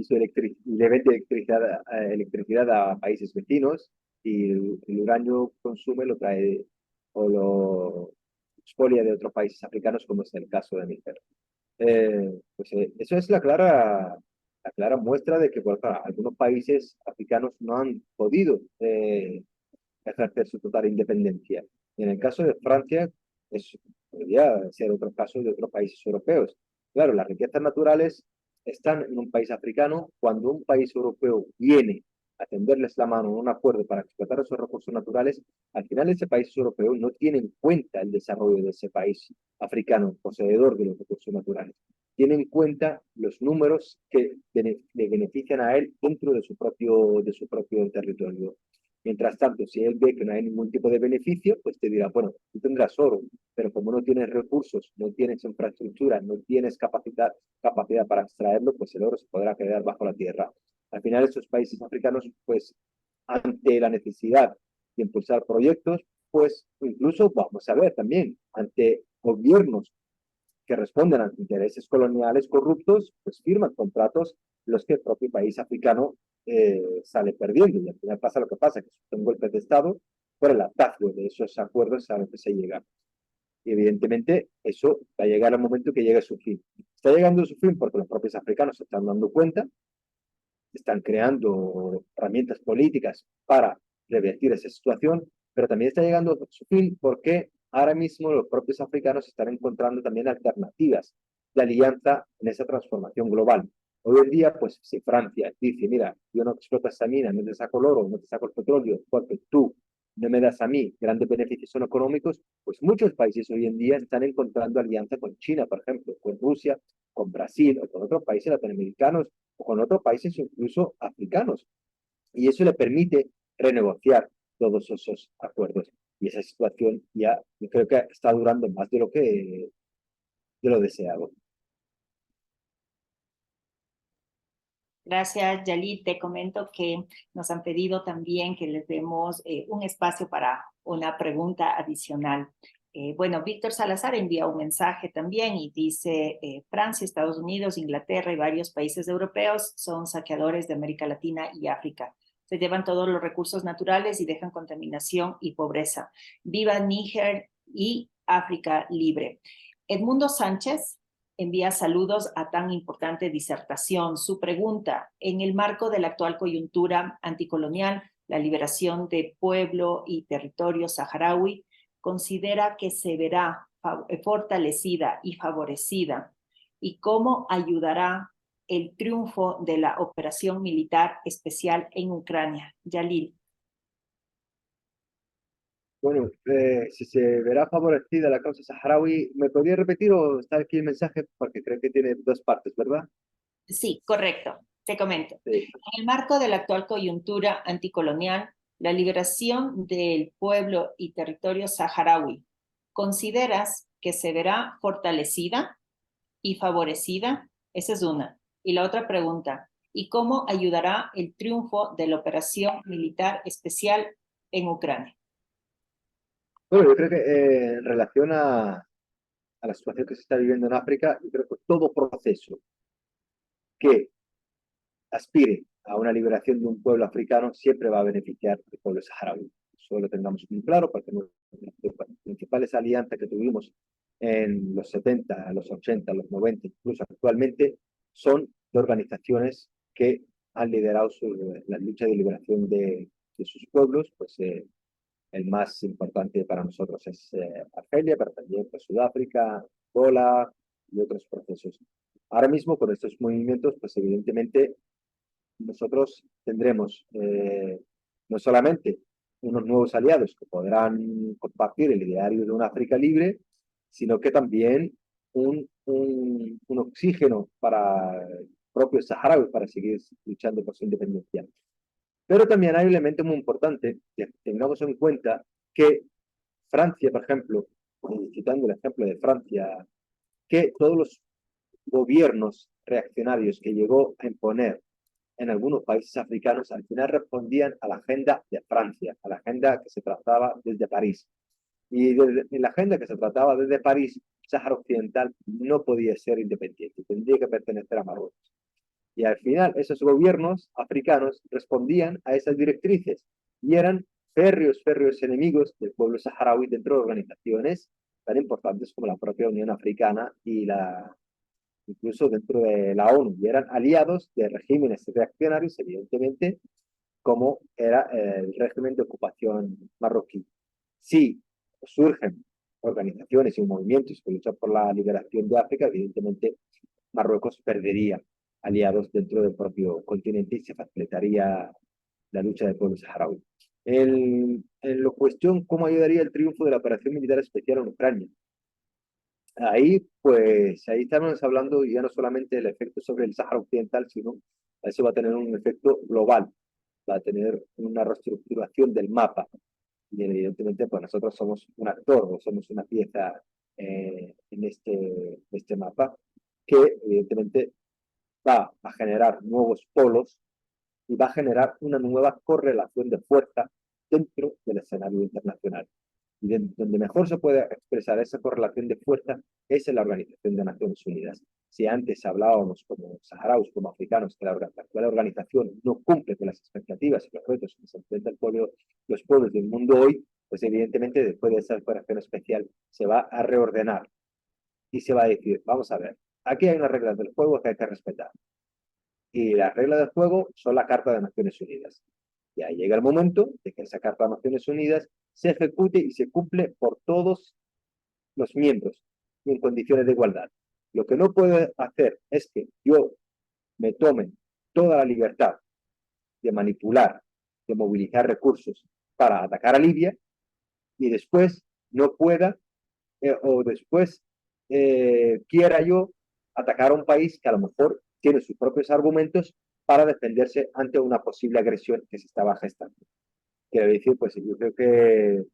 le vende electricidad a países vecinos y el uranio consume, lo trae o lo expolia de otros países africanos, como es el caso de Níger. Eso es la clara muestra de que por algunos países africanos no han podido ejercer su total independencia. En el caso de Francia, podría ser otro caso de otros países europeos. Claro, las riquezas naturales están en un país africano. Cuando un país europeo viene a tenderles la mano en un acuerdo para explotar esos recursos naturales, al final ese país europeo no tiene en cuenta el desarrollo de ese país africano, poseedor de los recursos naturales. Tiene en cuenta los números que le benefician a él dentro de su propio territorio. Mientras tanto, si él ve que no hay ningún tipo de beneficio, pues te dirá, bueno, tú tendrás oro, pero como no tienes recursos, no tienes infraestructura, no tienes capacidad para extraerlo, pues el oro se podrá quedar bajo la tierra. Al final, estos países africanos, pues, ante la necesidad de impulsar proyectos, pues, incluso, vamos a ver también, ante gobiernos que responden a intereses coloniales corruptos, pues firman contratos los que el propio país africano sale perdiendo. Y al final pasa lo que pasa, que son golpes de Estado por el ataque de esos acuerdos a los que se llega. Y evidentemente eso va a llegar al momento que llegue a su fin. Está llegando a su fin porque los propios africanos se están dando cuenta, están creando herramientas políticas para revertir esa situación, pero también está llegando a su fin porque ahora mismo los propios africanos están encontrando también alternativas de alianza en esa transformación global. Hoy en día, pues si Francia dice, mira, yo no exploto esta mina, no te saco el oro, no te saco el petróleo, porque tú no me das a mí grandes beneficios económicos, pues muchos países hoy en día están encontrando alianza con China, por ejemplo, con Rusia, con Brasil o con otros países latinoamericanos o con otros países incluso africanos. Y eso le permite renegociar todos esos acuerdos. Y esa situación ya, yo creo que está durando más de lo deseado. Gracias, Yali. Te comento que nos han pedido también que les demos un espacio para una pregunta adicional. Bueno, Víctor Salazar envía un mensaje también y dice, Francia, Estados Unidos, Inglaterra y varios países europeos son saqueadores de América Latina y África. Se llevan todos los recursos naturales y dejan contaminación y pobreza. Viva Níger y África libre. Edmundo Sánchez envía saludos a tan importante disertación. Su pregunta, en el marco de la actual coyuntura anticolonial, la liberación de pueblo y territorio saharaui, considera que se verá fortalecida y favorecida y cómo ayudará el triunfo de la operación militar especial en Ucrania. Yalil. Bueno, si se verá favorecida la causa saharaui, ¿me podría repetir o está aquí el mensaje? Porque creo que tiene dos partes, ¿verdad? Sí, correcto. Te comento. Sí. En el marco de la actual coyuntura anticolonial, la liberación del pueblo y territorio saharaui, ¿consideras que se verá fortalecida y favorecida? Esa es una. Y la otra pregunta, ¿y cómo ayudará el triunfo de la operación militar especial en Ucrania? Bueno, yo creo que en relación a la situación que se está viviendo en África, yo creo que todo proceso que aspire a una liberación de un pueblo africano siempre va a beneficiar al pueblo saharaui. Eso lo tengamos muy claro, porque las principales alianzas que tuvimos en los 70, los 80, los 90, incluso actualmente, son de organizaciones que han liderado la lucha de liberación de sus pueblos. Pues el más importante para nosotros es Argelia, pero también pues, Sudáfrica, Angola y otros procesos. Ahora mismo, con estos movimientos, pues evidentemente nosotros tendremos no solamente unos nuevos aliados que podrán compartir el ideario de una África libre, sino que también un oxígeno para el propio saharaui para seguir luchando por su independencia. Pero también hay un elemento muy importante que tengamos en cuenta que Francia, por ejemplo, citando el ejemplo de Francia, que todos los gobiernos reaccionarios que llegó a imponer en algunos países africanos al final respondían a la agenda de Francia, a la agenda que se trataba desde París. Y en la agenda que se trataba desde París, Sáhara Occidental no podía ser independiente, tendría que pertenecer a Marruecos. Y al final esos gobiernos africanos respondían a esas directrices y eran férreos enemigos del pueblo saharaui dentro de organizaciones tan importantes como la propia Unión Africana y incluso dentro de la ONU, y eran aliados de regímenes reaccionarios, evidentemente, como era el régimen de ocupación marroquí. Si surgen organizaciones y movimientos que luchan por la liberación de África, evidentemente Marruecos perdería aliados dentro del propio continente y se facilitaría la lucha del pueblo saharaui. En la cuestión, ¿cómo ayudaría el triunfo de la operación militar especial en Ucrania? Ahí, pues, ahí estamos hablando ya no solamente del efecto sobre el Sáhara Occidental, sino eso va a tener un efecto global, va a tener una reestructuración del mapa. Y evidentemente, pues nosotros somos un actor o somos una pieza en este mapa que evidentemente va a generar nuevos polos y va a generar una nueva correlación de fuerza dentro del escenario internacional. Y donde mejor se puede expresar esa correlación de fuerza es en la Organización de Naciones Unidas. Si antes hablábamos como saharauis, como africanos, que la actual organización no cumple con las expectativas y los retos que se enfrentan los pueblos del mundo hoy, pues evidentemente después de esa operación especial se va a reordenar y se va a decir, vamos a ver, aquí hay unas reglas del juego que hay que respetar. Y las reglas del juego son la Carta de Naciones Unidas. Y ahí llega el momento de que esa Carta de Naciones Unidas se ejecute y se cumple por todos los miembros y en condiciones de igualdad. Lo que no puede hacer es que yo me tome toda la libertad de manipular, de movilizar recursos para atacar a Libia y después no pueda o después quiera yo atacar a un país que a lo mejor tiene sus propios argumentos para defenderse ante una posible agresión que se estaba gestando. Quiero decir, pues yo creo que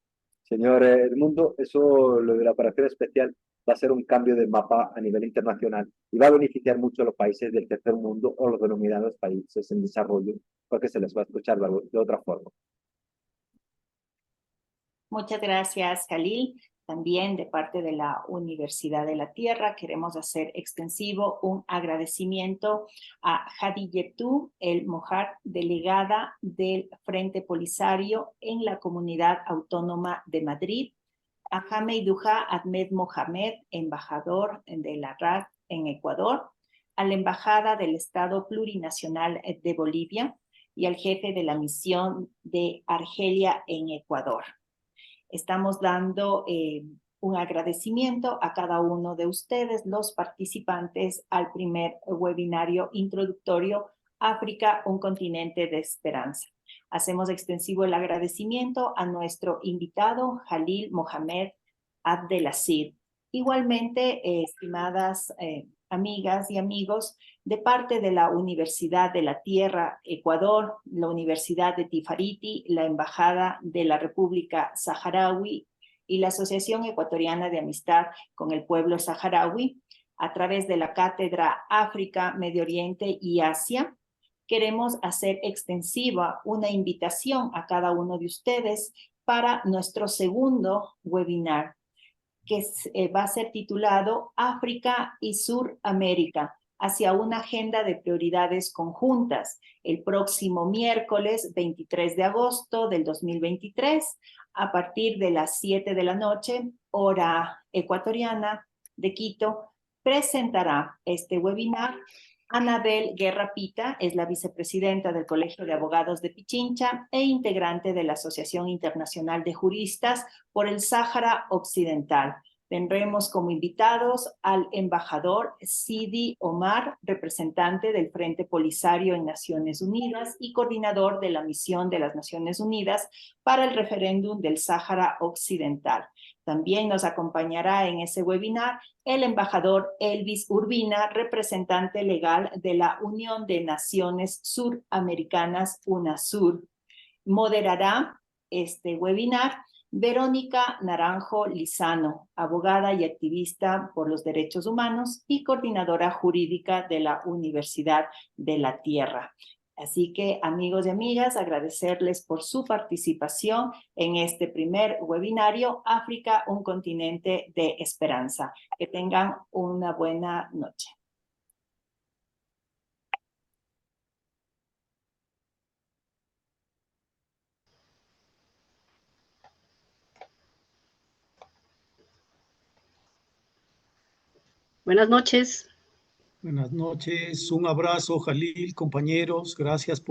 Señor Edmundo, eso, lo de la operación especial, va a ser un cambio de mapa a nivel internacional y va a beneficiar mucho a los países del tercer mundo o los denominados países en desarrollo, porque se les va a escuchar de otra forma. Muchas gracias, Khalil. También de parte de la Universidad de la Tierra queremos hacer extensivo un agradecimiento a Hadiyetu El Mojar, delegada del Frente Polisario en la Comunidad Autónoma de Madrid, a Hameiduja Ahmed Mohamed, embajador de la RAD en Ecuador, a la Embajada del Estado Plurinacional de Bolivia y al jefe de la misión de Argelia en Ecuador. Estamos dando un agradecimiento a cada uno de ustedes, los participantes, al primer webinario introductorio África, un continente de esperanza. Hacemos extensivo el agradecimiento a nuestro invitado, Jalil Mohamed Abdelaziz. Igualmente, estimadas amigas y amigos, de parte de la Universidad de la Tierra, Ecuador, la Universidad de Tifariti, la Embajada de la República Saharaui y la Asociación Ecuatoriana de Amistad con el Pueblo Saharaui, a través de la Cátedra África, Medio Oriente y Asia, queremos hacer extensiva una invitación a cada uno de ustedes para nuestro segundo webinar, que va a ser titulado África y Suramérica, hacia una agenda de prioridades conjuntas, el próximo miércoles 23 de agosto del 2023, a partir de las 7 de la noche, hora ecuatoriana de Quito, presentará este webinar Anabel Guerra Pita, es la vicepresidenta del Colegio de Abogados de Pichincha e integrante de la Asociación Internacional de Juristas por el Sáhara Occidental. Tendremos como invitados al embajador Sidi Omar, representante del Frente Polisario en Naciones Unidas y coordinador de la misión de las Naciones Unidas para el referéndum del Sáhara Occidental. También nos acompañará en ese webinar el embajador Elvis Urbina, representante legal de la Unión de Naciones Suramericanas, UNASUR. Moderará este webinar Verónica Naranjo Lizano, abogada y activista por los derechos humanos y coordinadora jurídica de la Universidad de la Tierra. Así que, amigos y amigas, agradecerles por su participación en este primer webinario, África, un continente de esperanza. Que tengan una buena noche. Buenas noches. Buenas noches, un abrazo, Jalil, compañeros, gracias por